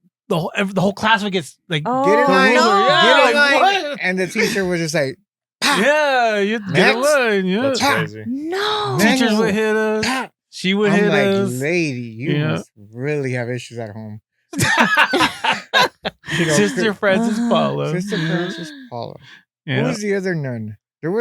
class would get like Get in line, yeah, get in like, line, what? and the teacher was just like, Yeah, you get in Next. line. Yeah. That's crazy. No. Teachers would hit us. "Pa." She would I'm hit like, us. lady, you Yeah. must really have issues at home. Sister Francis Paula. Sister Francis Paula. Who Yeah. was the other nun?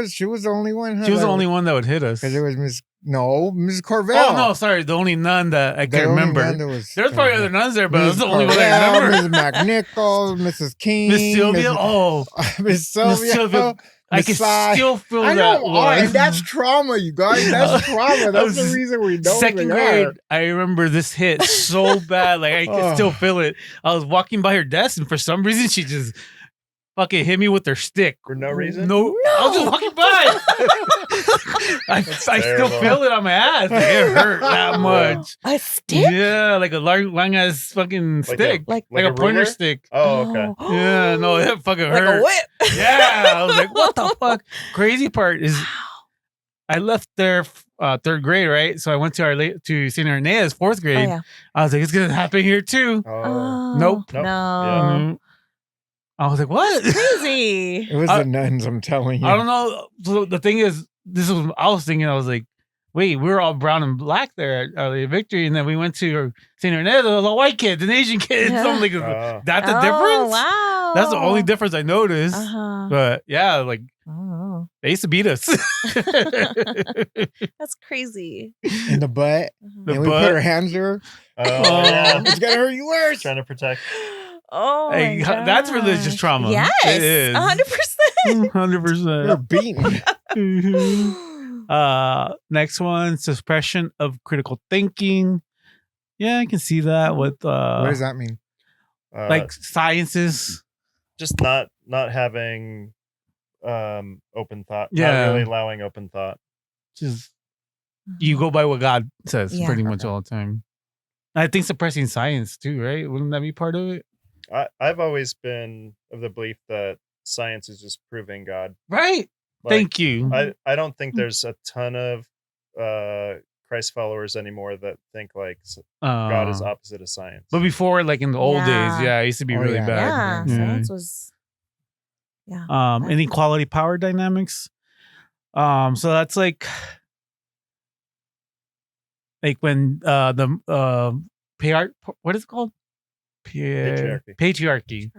She was the only one. Huh? She was the only one that would hit us. Because there was Mrs. Corvell. Oh no, sorry, the only nun that I The can only remember. nun that was There's probably other nuns there, but that's Mrs. the only one I Corvell, remember. Mrs. McNichol, Mrs. King, Miss Sylvia. Miss Miss Sylvia. Sylvia. I Miss can Sai. still feel I that know, one. and that's trauma, you guys. That's trauma. I That's was the reason we know second they grade. are. I remember this hit so bad, like I can still feel it. I was walking by her desk, and for some reason, she just fucking hit me with her stick For no reason? No, I was just walking by. I still terrible. feel it on my ass. Like, it hurt that much. A stick? Yeah, like a long ass fucking Like stick, Like like a pointer ruler? stick. Oh, okay. Yeah, no, it fucking Like hurt. a whip. Yeah, I was like, what the fuck? Crazy part is, I left there third grade, right? So I went to St. Rene's fourth grade. Oh, yeah. I was like, it's gonna happen here too. Oh. Nope. No. Mhm. I was like, what? Crazy. It was the nuns, I'm telling you. I don't know. So the thing is, this is what I was thinking. I was like, wait, we were all brown and black there at Our Lady of Victory, and then we went to St. Rene's. There was all white kids and Asian kids. Yeah. So I'm like, Oh. that's the Oh, difference? wow. That's the only difference I noticed. Uh-huh. But yeah, like Oh. they used to beat us. That's crazy. In the butt. The and we butt. put our hands there. Oh, yeah. It's gonna hurt you worse. Trying to protect. Oh, Hey, my that's religious gosh. trauma. Yes, It is. 100%. 100%. You're beaten. Next one, suppression of critical thinking. Yeah, I can see that with What does that mean? like sciences. Just not having open thought. Yeah. Not really allowing open thought. Just you go by what God says Yeah. pretty much all the time. I think suppressing science too, right? Wouldn't that be part of it? I've always been of the belief that science is just proving God. Right. Like, Thank you. I don't think there's a ton of Christ followers anymore that think like God is opposite of science. But before, like in the old days, Yeah. it used to be Oh, really yeah. bad. Yeah, Yeah. science was. Yeah. Inequality power dynamics. So that's like when the what is it called? Patriarchy.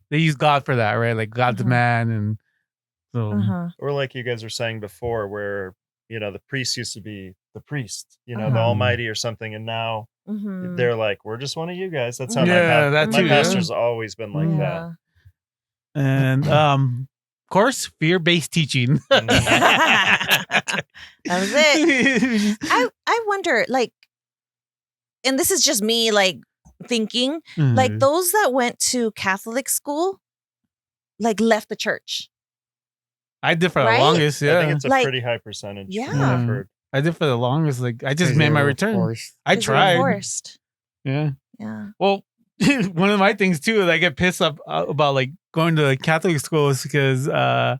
They use God for that, right? Like God's Uh-huh. man, and so Uh-huh. Or like you guys were saying before, where the priest used to be the priest, the Uh-huh. Almighty or something, and now Mhm. they're like, we're just one of you guys. That's how Yeah, that my too, pastor's always been like Yeah. and of course, fear-based teaching. That was it. I wonder, like, and this is just me, like, thinking, like, Mhm. those that went to Catholic school, like, left the church. I did for the Right? longest. that. I Yeah, think it's a Like, pretty high percentage. yeah. from what I've heard. I did for the longest. Like I just Because made they my were return. forced. I 'Cause they were tried. forced. Yeah. Yeah. Well, one of my things too is I get pissed up about like going to Catholic schools because I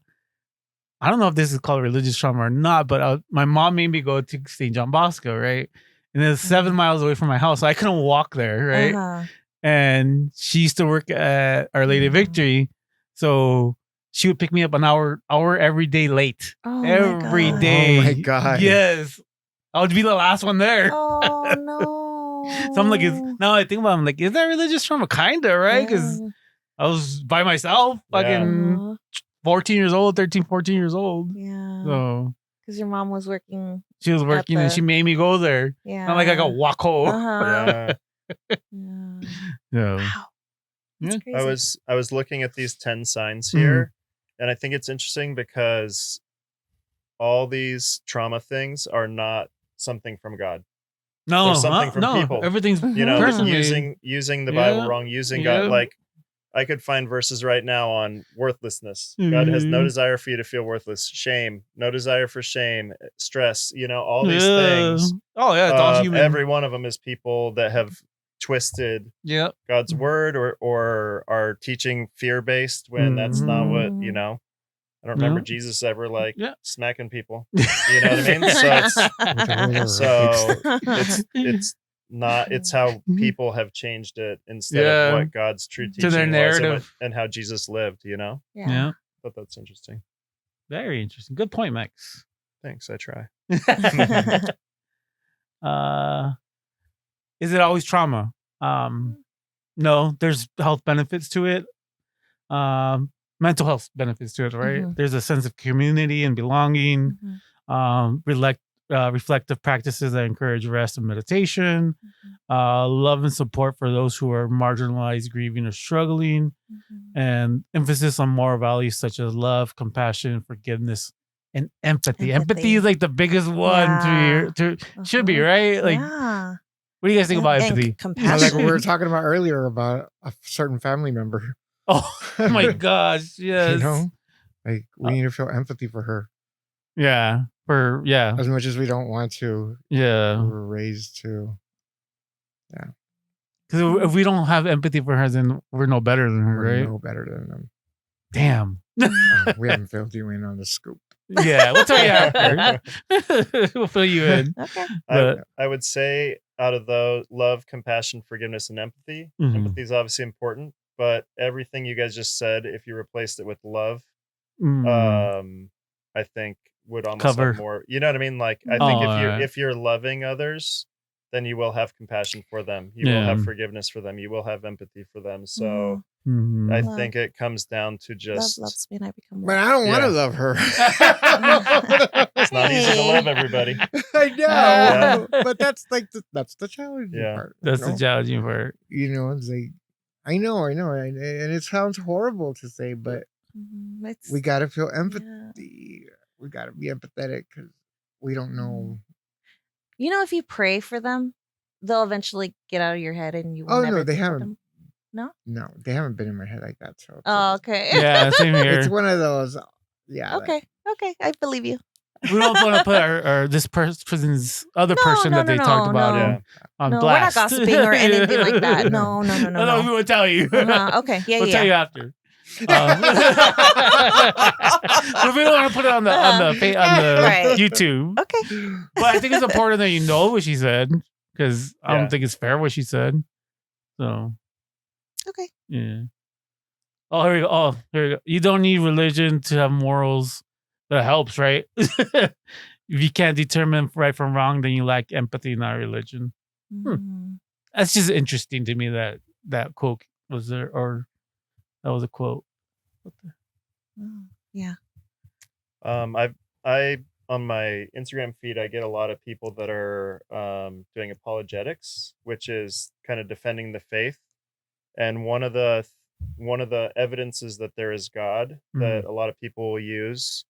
don't know if this is called religious trauma or not, but my mom made me go to St. John Bosco, right? And it's 7 miles away from my house, so I couldn't walk there, right? Uh-huh. And she used to work at Our Lady of Victory, so she would pick me up an hour every day late. Oh Every my day. Oh my God. Yes. I would be the last one there. Oh no. So I'm like, now I think about it, I'm like, is that religious trauma? Kinda, right? Because Yeah. I was by myself, fucking Uh-huh. 14 years old, 13, 14 years old. Yeah. So Because your mom was working. she was working and the- she made me go there. Yeah. Not like I got walk home. Uh-huh. Yeah. Yeah. No. Wow. That's Yeah. crazy. I was looking at these 10 signs Mm-hmm. here, and I think it's interesting because all these trauma things are not something from God. No, There's something from no. people. Everything's You know, person-made. using the Bible Yeah. wrong, using Yeah. God. Like, I could find verses right now on worthlessness. God has no Mhm. desire for you to feel worthless. Shame, no desire for shame. Stress, you know, all these Yeah. things. Oh yeah, it's all human. Every one of them is people that have twisted Yep. God's word or are teaching fear-based when that's not what, you know. I don't remember No. Jesus ever like Yeah. smacking people. You know what I mean? So it's not, it's how people have changed it instead Yeah. of what God's true To teaching their was narrative. and how Jesus lived, you know? Yeah. But that's interesting. Very interesting. Good point, Max. Thanks, I try. Is it always trauma? No, there's health benefits to it. Mental health benefits to it, right? Mhm. There's a sense of community and belonging. Reflective practices that encourage rest and meditation. Love and support for those who are marginalized, grieving, or struggling. And emphasis on moral values such as love, compassion, forgiveness, and empathy. Empathy is like the biggest one to should be, right? Like, what do you guys think about empathy? Like what we were talking about earlier about a certain family member. Oh my gosh, yes. You know, like we need to feel empathy for her. Yeah, as much as we don't want to. Yeah, we were raised to. Yeah, because if we don't have empathy for her, then we're no better than her, we're right? no better than them. Damn. We haven't filled you in on the scoop. Yeah, we'll tell you after. We'll fill you in. Okay. But, I would say out of the love, compassion, forgiveness, and empathy, empathy is obviously important, but everything you guys just said, if you replaced it with love, I think would almost cover have more. You know what I mean? Like I think if you're loving others, then you will have compassion for them. You will have forgiveness for them. You will have empathy for them. So I think it comes down to just love loves me and I become But I don't want to love her. It's not easy to love everybody. I know, but that's like that's the challenging part. That's the challenging part. You know, it's like I know, and it sounds horrible to say, but we got to feel empathy. We got to be empathetic because we don't know. You know, if you pray for them, they'll eventually get out of your head, and you. Will Oh never no, they think of haven't. them. No, they haven't been in my head like that. So. Oh, okay. Yeah, same here. It's one of those. Yeah. Okay. Okay, I believe you. We don't want to put our this person's other person that they talked about on blast. We're not gossiping or anything like that. No. No, we will tell you. Okay, we'll tell you after. But we don't want to put it on the Right. YouTube. Okay. But I think it's important that you know what she said because I don't think it's fair what she said. So. Okay. Yeah. Oh, here we go. Oh, here we go. You don't need religion to have morals. That helps, right? If you can't determine right from wrong, then you lack empathy, not religion. That's just interesting to me that quote was there, or that was a quote. Yeah. I on my Instagram feed, I get a lot of people that are doing apologetics, which is kind of defending the faith. And one of the evidences that there is God that a lot of people will use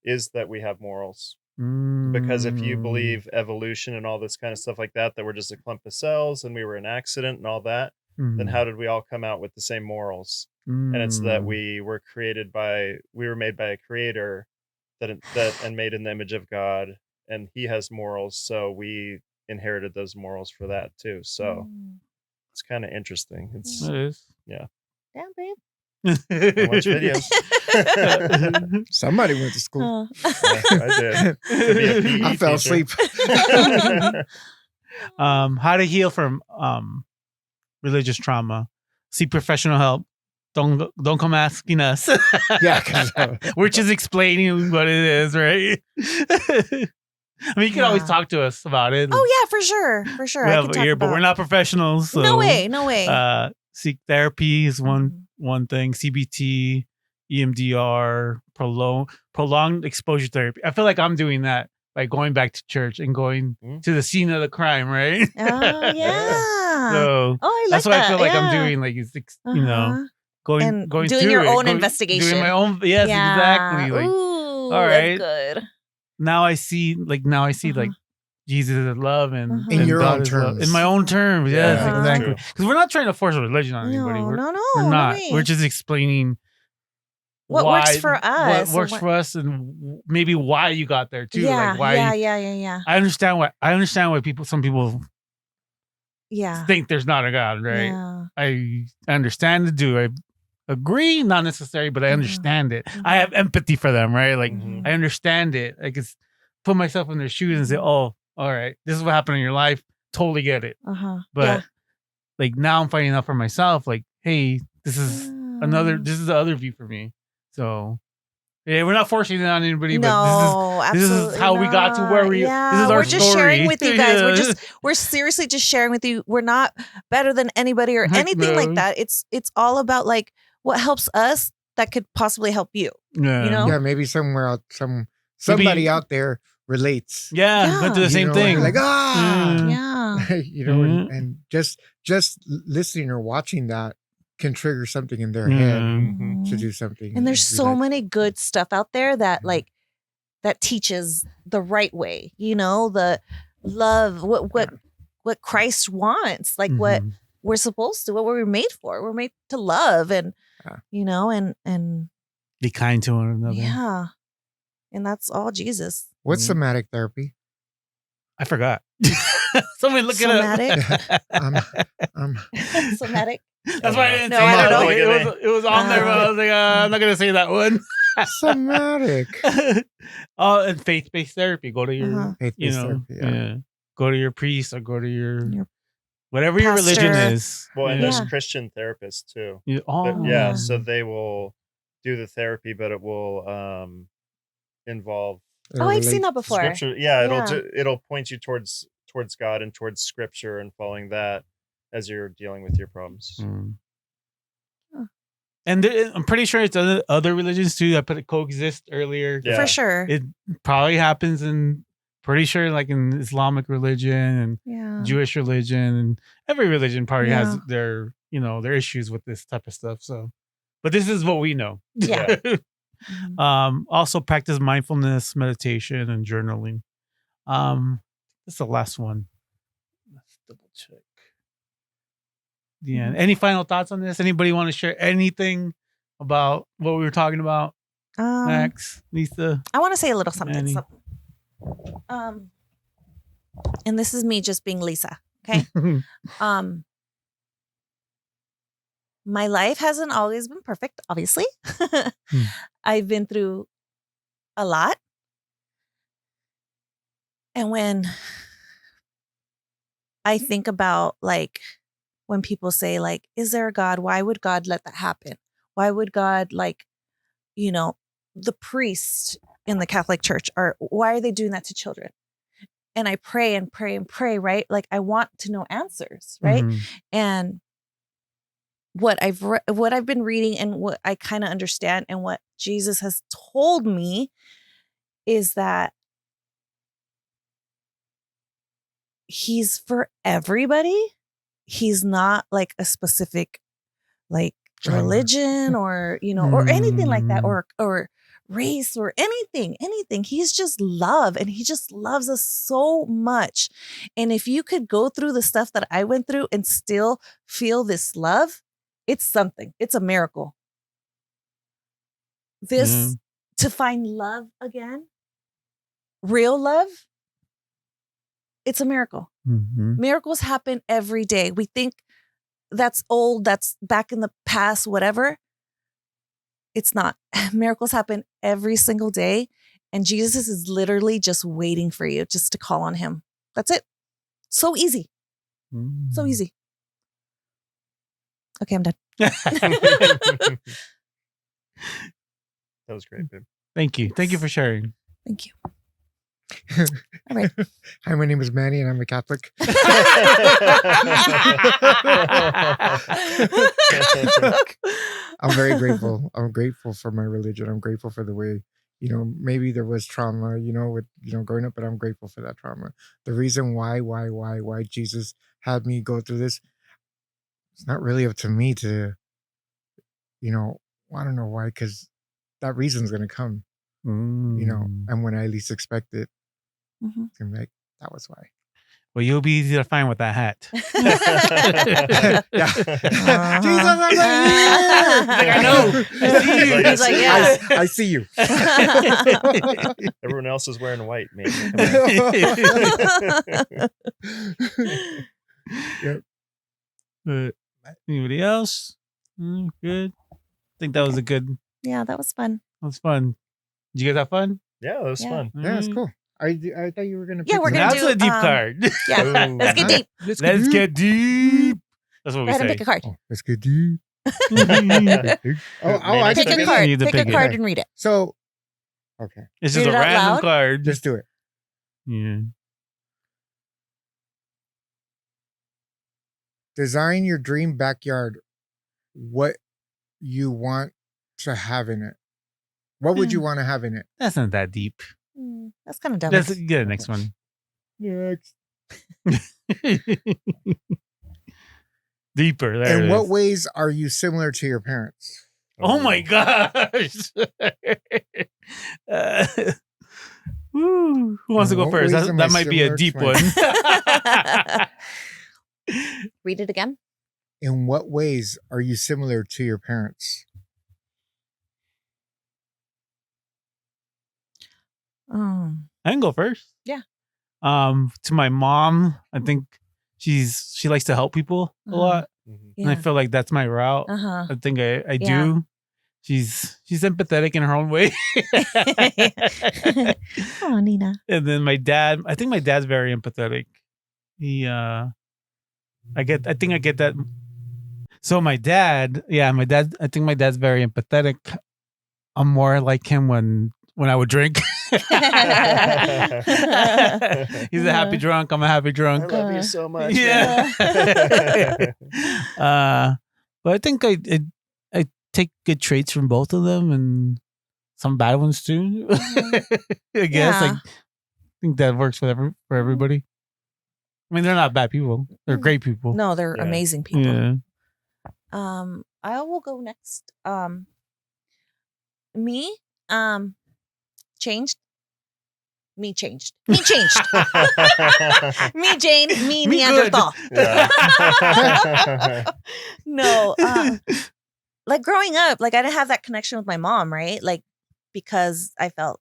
is that we have morals. Because if you believe evolution and all this kind of stuff like that we're just a clump of cells and we were an accident and all that, then how did we all come out with the same morals? And it's that we were made by a creator that and made in the image of God, and he has morals, so we inherited those morals for that too. So it's kind of interesting. It is. Yeah. Damn, babe. I watch videos. Somebody went to school. I did. To be a PE I fell teacher. asleep. How to heal from religious trauma. Seek professional help. don't come asking us. Yeah, 'cause, we're just explaining what it is, right? I mean, you can always talk to us about it. Oh yeah, for sure. We I have can an talk ear, about. but we're not professionals. So, No way. Seek therapy is Mhm. one thing. CBT, EMDR, prolonged exposure therapy. I feel like I'm doing that by going back to church and going to the scene of the crime, right? Oh yeah. So I like that's what that. I feel like I'm yeah. doing. Like it's you know Uh-huh. going And going doing through your it, own investigation. doing my own. Yes, Yeah. exactly. Like Ooh, all right. that's good. Now I see like Jesus is love and In and your God own is love. terms. In my own terms. Yeah, Yes, that's exactly. true. Because we're not trying to force a religion on anybody. No, We're no not. way. We're just explaining What works for what us. works for us, and maybe why you got there too. Yeah, Like why. yeah. I understand why some people Yeah. think there's not a God, right? Yeah. I understand it. Do I agree? Not necessary, but I understand it. I have empathy for them, right? Like Mhm. I understand it. I can put myself in their shoes and say, "Oh, all right, this is what happened in your life. Totally get it." But like now, I'm finding out for myself. Like, hey, this is the other view for me. So. Yeah, we're not forcing it on anybody, but this is how we got to where we. Yeah, this is our we're just story. sharing with you guys. Yeah. We're seriously just sharing with you. We're not better than anybody or Heck anything like no. that. It's all about like what helps us that could possibly help you. Yeah. You know? Yeah, maybe somebody out there relates. Yeah, went through the same and thing. you're like, Yeah. and just listening or watching that can trigger something in their head to do something. And there's so many good stuff out there that like that teaches the right way, you know, the love, what Christ wants, like what we're supposed to, what we're made for. We're made to love and you know, and be kind to one another. Yeah. And that's all Jesus. What's somatic therapy? I forgot. Somebody look it up. Somatic. That's why I didn't No, say I that. don't Like, it was on there, but I was like, I'm not gonna say that one. Somatic. And faith-based therapy. Go to your, Faith-based therapy, go to your priest or go to your whatever pastor. your religion is. Well, and there's Christian therapists too. So they will do the therapy, but it will involve. I've seen that before. Scripture. Yeah, it'll point you towards God and towards Scripture and following that as you're dealing with your problems. And I'm pretty sure it's other religions too that put it coexist earlier. For sure. It probably happens in pretty sure like in Islamic religion and Jewish religion, and every religion probably has their their issues with this type of stuff. So, but this is what we know. Yeah. Also practice mindfulness, meditation, and journaling. That's the last one. Let's double check. Yeah. Any final thoughts on this? Anybody want to share anything about what we were talking about? Max, Lisa. I want to say a little something. Manny. And this is me just being Lisa. Okay. My life hasn't always been perfect, obviously. I've been through a lot. And when I think about like when people say like, is there a God? Why would God let that happen? Why would God like, the priest in the Catholic Church why are they doing that to children? And I pray and pray and pray, right? Like I want to know answers, right? And what I've been reading and what I kind of understand and what Jesus has told me is that he's for everybody. He's not like a specific like religion or, or anything like that or race or anything. He's just love and he just loves us so much. And if you could go through the stuff that I went through and still feel this love, it's something. It's a miracle. This to find love again, real love, it's a miracle. Miracles happen every day. We think that's old, that's back in the past, whatever. It's not. Miracles happen every single day. And Jesus is literally just waiting for you just to call on him. That's it. So easy. So easy. Okay, I'm done. That was great, babe. Thank you. Thank you for sharing. Thank you. All right. Hi, my name is Manny, and I'm a Catholic. I'm very grateful. I'm grateful for my religion. I'm grateful for the way, maybe there was trauma, with, growing up, but I'm grateful for that trauma. The reason why Jesus had me go through this, it's not really up to me to, I don't know why, because that reason's going to come, and when I least expect it, it's going to be like, that was why. Well, you'll be easy to find with that hat. Yeah. Jesus, I'm Like, I know. He's like, yeah. I see you. Everyone else is wearing white, man. Yep. Anybody else? Good. I think that was a good. Yeah, that was fun. That was fun. Did you guys have fun? Yeah, that was fun. Yeah, it's cool. I thought you were gonna. Yeah, we're gonna That's do a deep card. Yeah, Ooh. let's get deep. Let's get deep. That's what Go we ahead and say. pick a card. Oh, let's get deep. I Pick can a do card. You need to Pick a pick it. card and read it. So, okay, It's just Read a it out random loud? card. just do it. Yeah. Design your dream backyard. What you want to have in it? What would you want to have in it? That's not that deep. That's kind of dumb. Let's get the next one. Next. Deeper. There In it what is. ways are you similar to your parents? Oh my gosh. Woo. Who wants to go What first? ways am That I might be a similar to deep my- one. Read it again. In what ways are you similar to your parents? Oh. I can go first. Yeah. To my mom, I think she likes to help people a lot. Mhm. And I Yeah. feel like that's my route. Uh-huh. I think I Yeah. do. She's empathetic in her own way. Oh, Nina. And then my dad, I think my dad's very empathetic. He I think I get that. So my dad, I think my dad's very empathetic. I'm more like him when I would drink. He's a happy drunk. I'm a happy I drunk. love you so much. Yeah. But I think I take good traits from both of them and some bad ones too. I guess Yeah. I think that works for everybody. I mean, they're not bad people. They're great people. No, they're Yeah. amazing people. Yeah. I will go next. Me, changed. Me changed. Me changed. Me Jane. Me Me Neanderthal. Yeah. No, like growing up, like I didn't have that connection with my mom, right? Like because I felt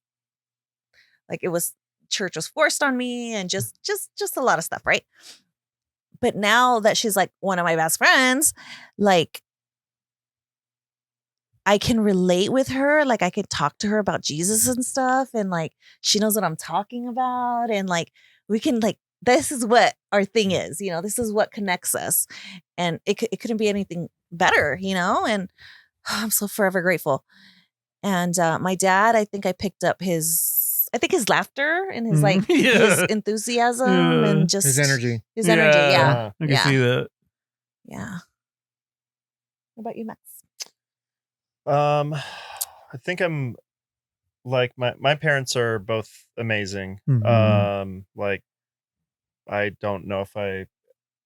like it was church was forced on me and just a lot of stuff, right? But now that she's like one of my best friends, like I can relate with her. Like I could talk to her about Jesus and stuff. And like, she knows what I'm talking about. And like, we can like, this is what our thing is, this is what connects us. And it couldn't be anything better, and I'm so forever grateful. And my dad, I think I picked up his laughter and his like his enthusiasm and just His energy. His energy. Yeah. I can see that. Yeah. What about you, Max? I think I'm like my parents are both amazing. Mhm. Like I don't know if I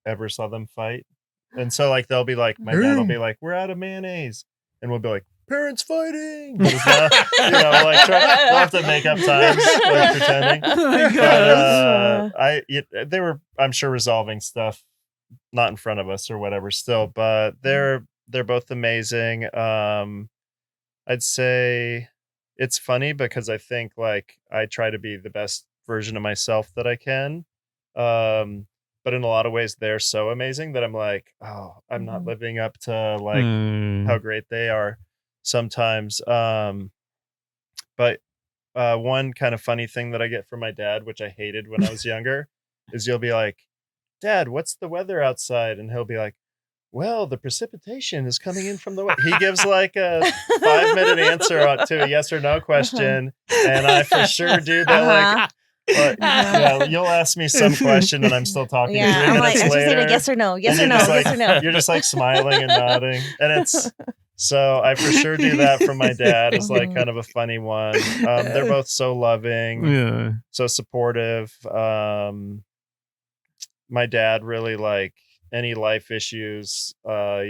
ever saw them fight. And so like they'll be like, my dad will be like, we're out of mayonnaise. And we'll be like, parents fighting. But it's not, like we'll have to make up times like pretending. Oh my But they were, I'm sure, resolving stuff not in front of us or whatever still, but they're both amazing. I'd say it's funny because I think like I try to be the best version of myself that I can. But in a lot of ways they're so amazing that I'm like, oh, I'm not living up to like how great they are sometimes. But one kind of funny thing that I get from my dad, which I hated when I was younger, is you'll be like, Dad, what's the weather outside? And he'll be like, well, the precipitation is coming in from the west. He gives like a 5-minute answer to a yes or no question. And I for sure do that. You'll ask me some question and I'm still talking 3 I'm like, minutes I just need later. a yes or no, yes and or no, you're just yes or no. You're just like smiling and nodding. And so I for sure do that from my dad. It's like kind of a funny one. They're both so loving, so supportive. My dad really like any life issues. I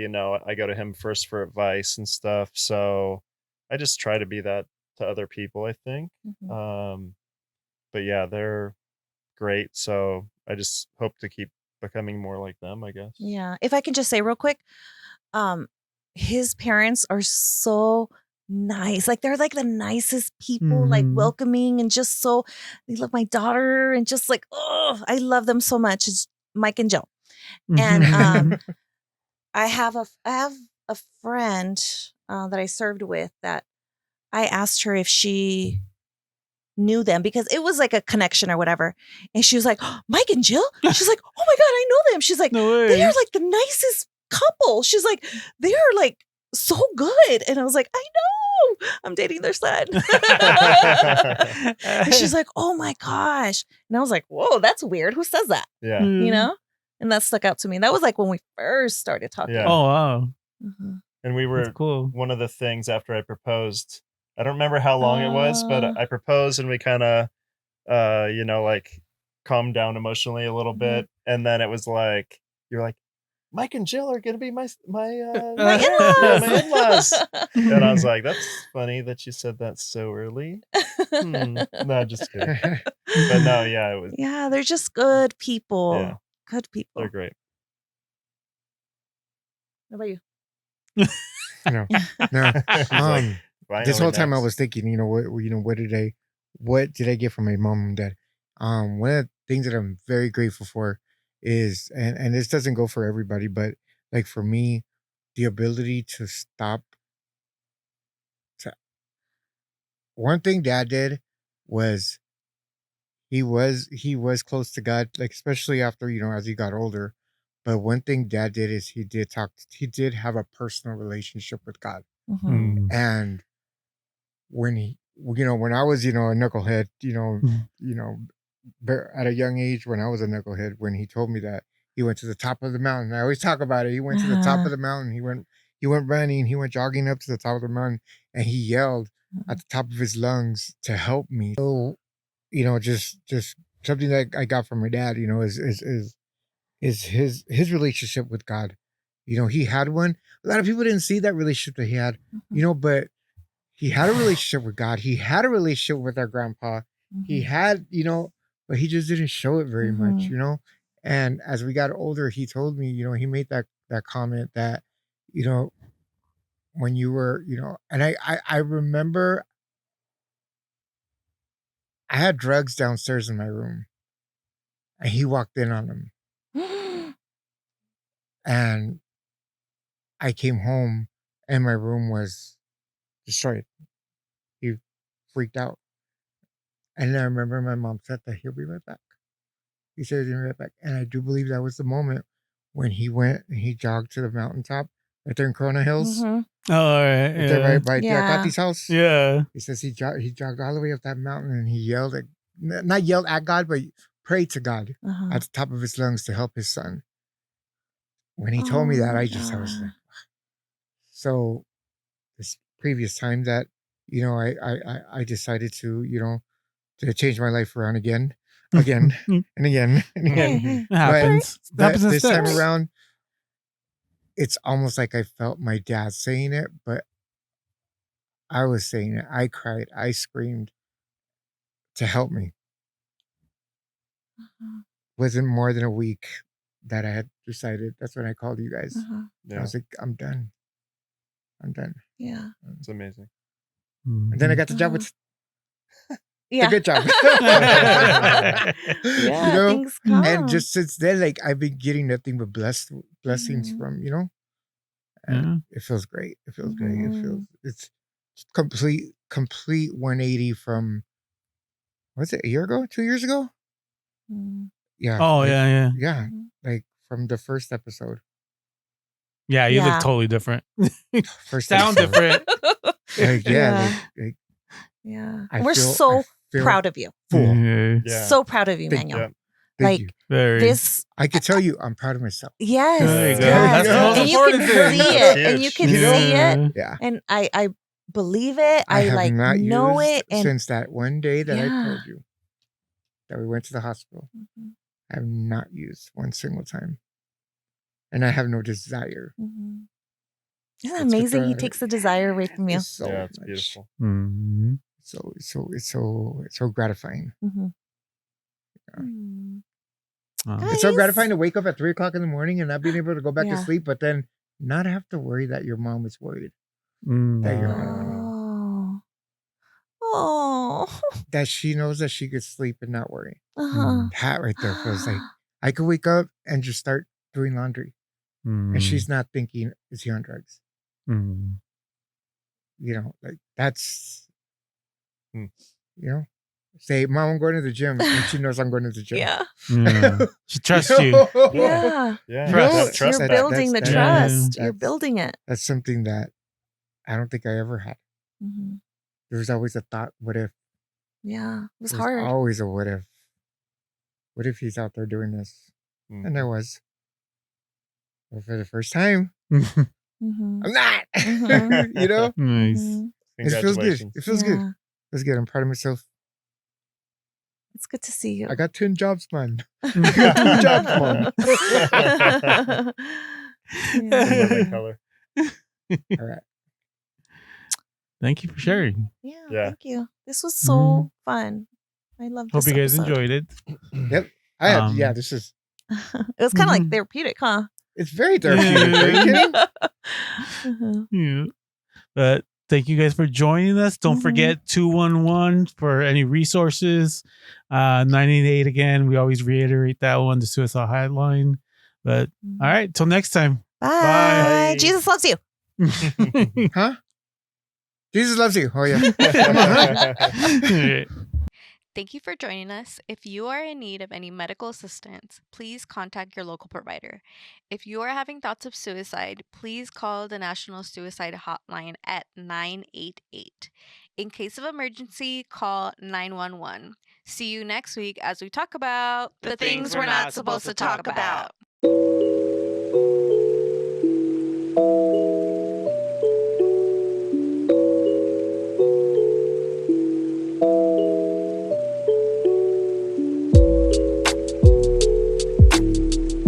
go to him first for advice and stuff. So I just try to be that to other people, I think. But yeah, they're great. So I just hope to keep becoming more like them, I guess. Yeah. If I can just say real quick, his parents are so nice. Like they're like the nicest people, like welcoming and just so they love my daughter and just like, oh, I love them so much. It's Mike and Joe. And I have a friend that I served with that I asked her if she knew them because it was like a connection or whatever. And she was like, oh, Mike and Jill? She's like, oh my God, I know them. She's like, they are like the nicest couple. She's like, they are like so good. And I was like, I know. I'm dating their son. And she's like, oh my gosh. And I was like, whoa, that's weird. Who says that? Yeah. You know? And that stuck out to me. That was like when we first started talking. Yeah. Oh, wow. And we were cool. One of the things after I proposed, I don't remember how long it was, but I proposed and we kind of, like calmed down emotionally a little bit. And then it was like, you're like, Mike and Jill are going to be my in-laws. And I was like, that's funny that you said that so early. No, just kidding. But no, yeah, it was. Yeah, they're just good people. Yeah. Good people. They're great. What about you? No. This whole time I was thinking, what did I get from my mom and dad? One of the things that I'm very grateful for is, and this doesn't go for everybody, but like for me, the ability to stop. One thing Dad did was he was close to God, like especially after as he got older. But one thing Dad did is he did have a personal relationship with God. And when when I was, a knucklehead, at a young age, when I was a knucklehead, when he told me that he went to the top of the mountain, I always talk about it. He went to the top of the mountain. He went running. He went jogging up to the top of the mountain, and he yelled at the top of his lungs to help me. So, just something that I got from my dad, is his relationship with God. He had one. A lot of people didn't see that relationship that he had, but he had a relationship with God. He had a relationship with our grandpa. He had, but he just didn't show it very much, And as we got older, he told me, he made that comment that, when you were, and I remember I had drugs downstairs in my room and he walked in on them. And I came home and my room was destroyed. He freaked out. And I remember my mom said that he'll be right back. He said he'll be right back. And I do believe that was the moment when he went and he jogged to the mountaintop right there in Corona Hills. Oh, all right. Right there right by Yeah. Kathy's house. Yeah. He says he jogged all the way up that mountain and he yelled not yelled at God, but prayed to God at the top of his lungs to help his son. When he told me that, I was like, so this previous time that, I decided to, to change my life around again and again and again. It happens. It happens in this time steps. around, it's almost like I felt my dad saying it, but I was saying it. I cried. I screamed to help me. Wasn't more than a week that I had decided. That's when I called you guys. Yeah. I was like, I'm done. Yeah. It's amazing. And then I got the job with Yeah. a good job. Yeah, things come. And just since then, like I've been getting nothing but blessings from, and it feels great. It feels great. It's complete 180 from, what's it, a year ago, 2 years ago? Yeah. Oh, like, yeah. Yeah. Like from the first episode. Yeah, you Yeah. look totally different. First Sound time, so, different. like, like, Yeah. I We're feel- so I feel proud of you. full. Yeah. Yeah. So proud of you, Thank Manuel. Yeah. Thank Like you. Very. this. I could tell you, I'm proud of myself. Yes. There you go. yes. That's the most And you can important thing. see That's it. And you huge. can You know? see it. Yeah. And I believe it. I I have like not know used it. And since that one day that I Yeah. told you that we went to the hospital. Mhm, I have not used one single time. And I have no desire. mhm. Isn't that It's amazing? He because- takes the desire away from you. It's so Yeah, it's much. beautiful. Mhm. It's so gratifying. Mhm. Yeah. Mm. Oh. It's so Guys. gratifying to wake up at 3:00 in the morning and not being able to go back to Yeah. sleep, but then not have to worry that your mom is worried. Mm. That you're Oh. Oh. that she knows that she could sleep and not worry. Uh-huh. That right there feels like I could wake up and just start doing laundry. Mm. And she's not thinking, is he on drugs? Mm. You know, like that's Hmm. you know, say, Mom, I'm going to the gym, and she knows I'm going to the gym. Yeah. Yeah. She trusts you. Yeah. Yeah. Trust. Trust You're that. building the That's- trust. yeah. You're building it. That's something that I don't think I ever had. Mhm. There was always a thought, what if? Yeah. It was There's hard. always a what if. What if he's out there doing this? Mm. And I was. But for the first time, Mhm. I'm not. Mhm. You know? Nice. Mhm. It feels good. Congratulations. It feels good. Yeah. It feels good. I'm proud of myself. It's good to see you. I got 10 jobs, man. Good jobs, Mom. Living color. All right. Thank you for sharing. Yeah, Yeah. thank you. This was so fun. I love this Hope you guys episode. enjoyed it. Yep. I have, Um, yeah, this is, It was kind of Mhm. like therapeutic, huh? it's very therapeutic. Are you kidding? Mhm. Yeah. But thank you guys for joining us. Don't Mhm. forget 211 for any resources. 988 again. We always reiterate that one, the suicide hotline. But all right, till next time. Bye. Bye. Jesus loves you. Huh? Jesus loves you. Oh, yeah. Thank you for joining us. If you are in need of any medical assistance, please contact your local provider. If you are having thoughts of suicide, please call the National Suicide Hotline at 988. In case of emergency, call 911. See you next week as we talk about the things we're not supposed to talk about.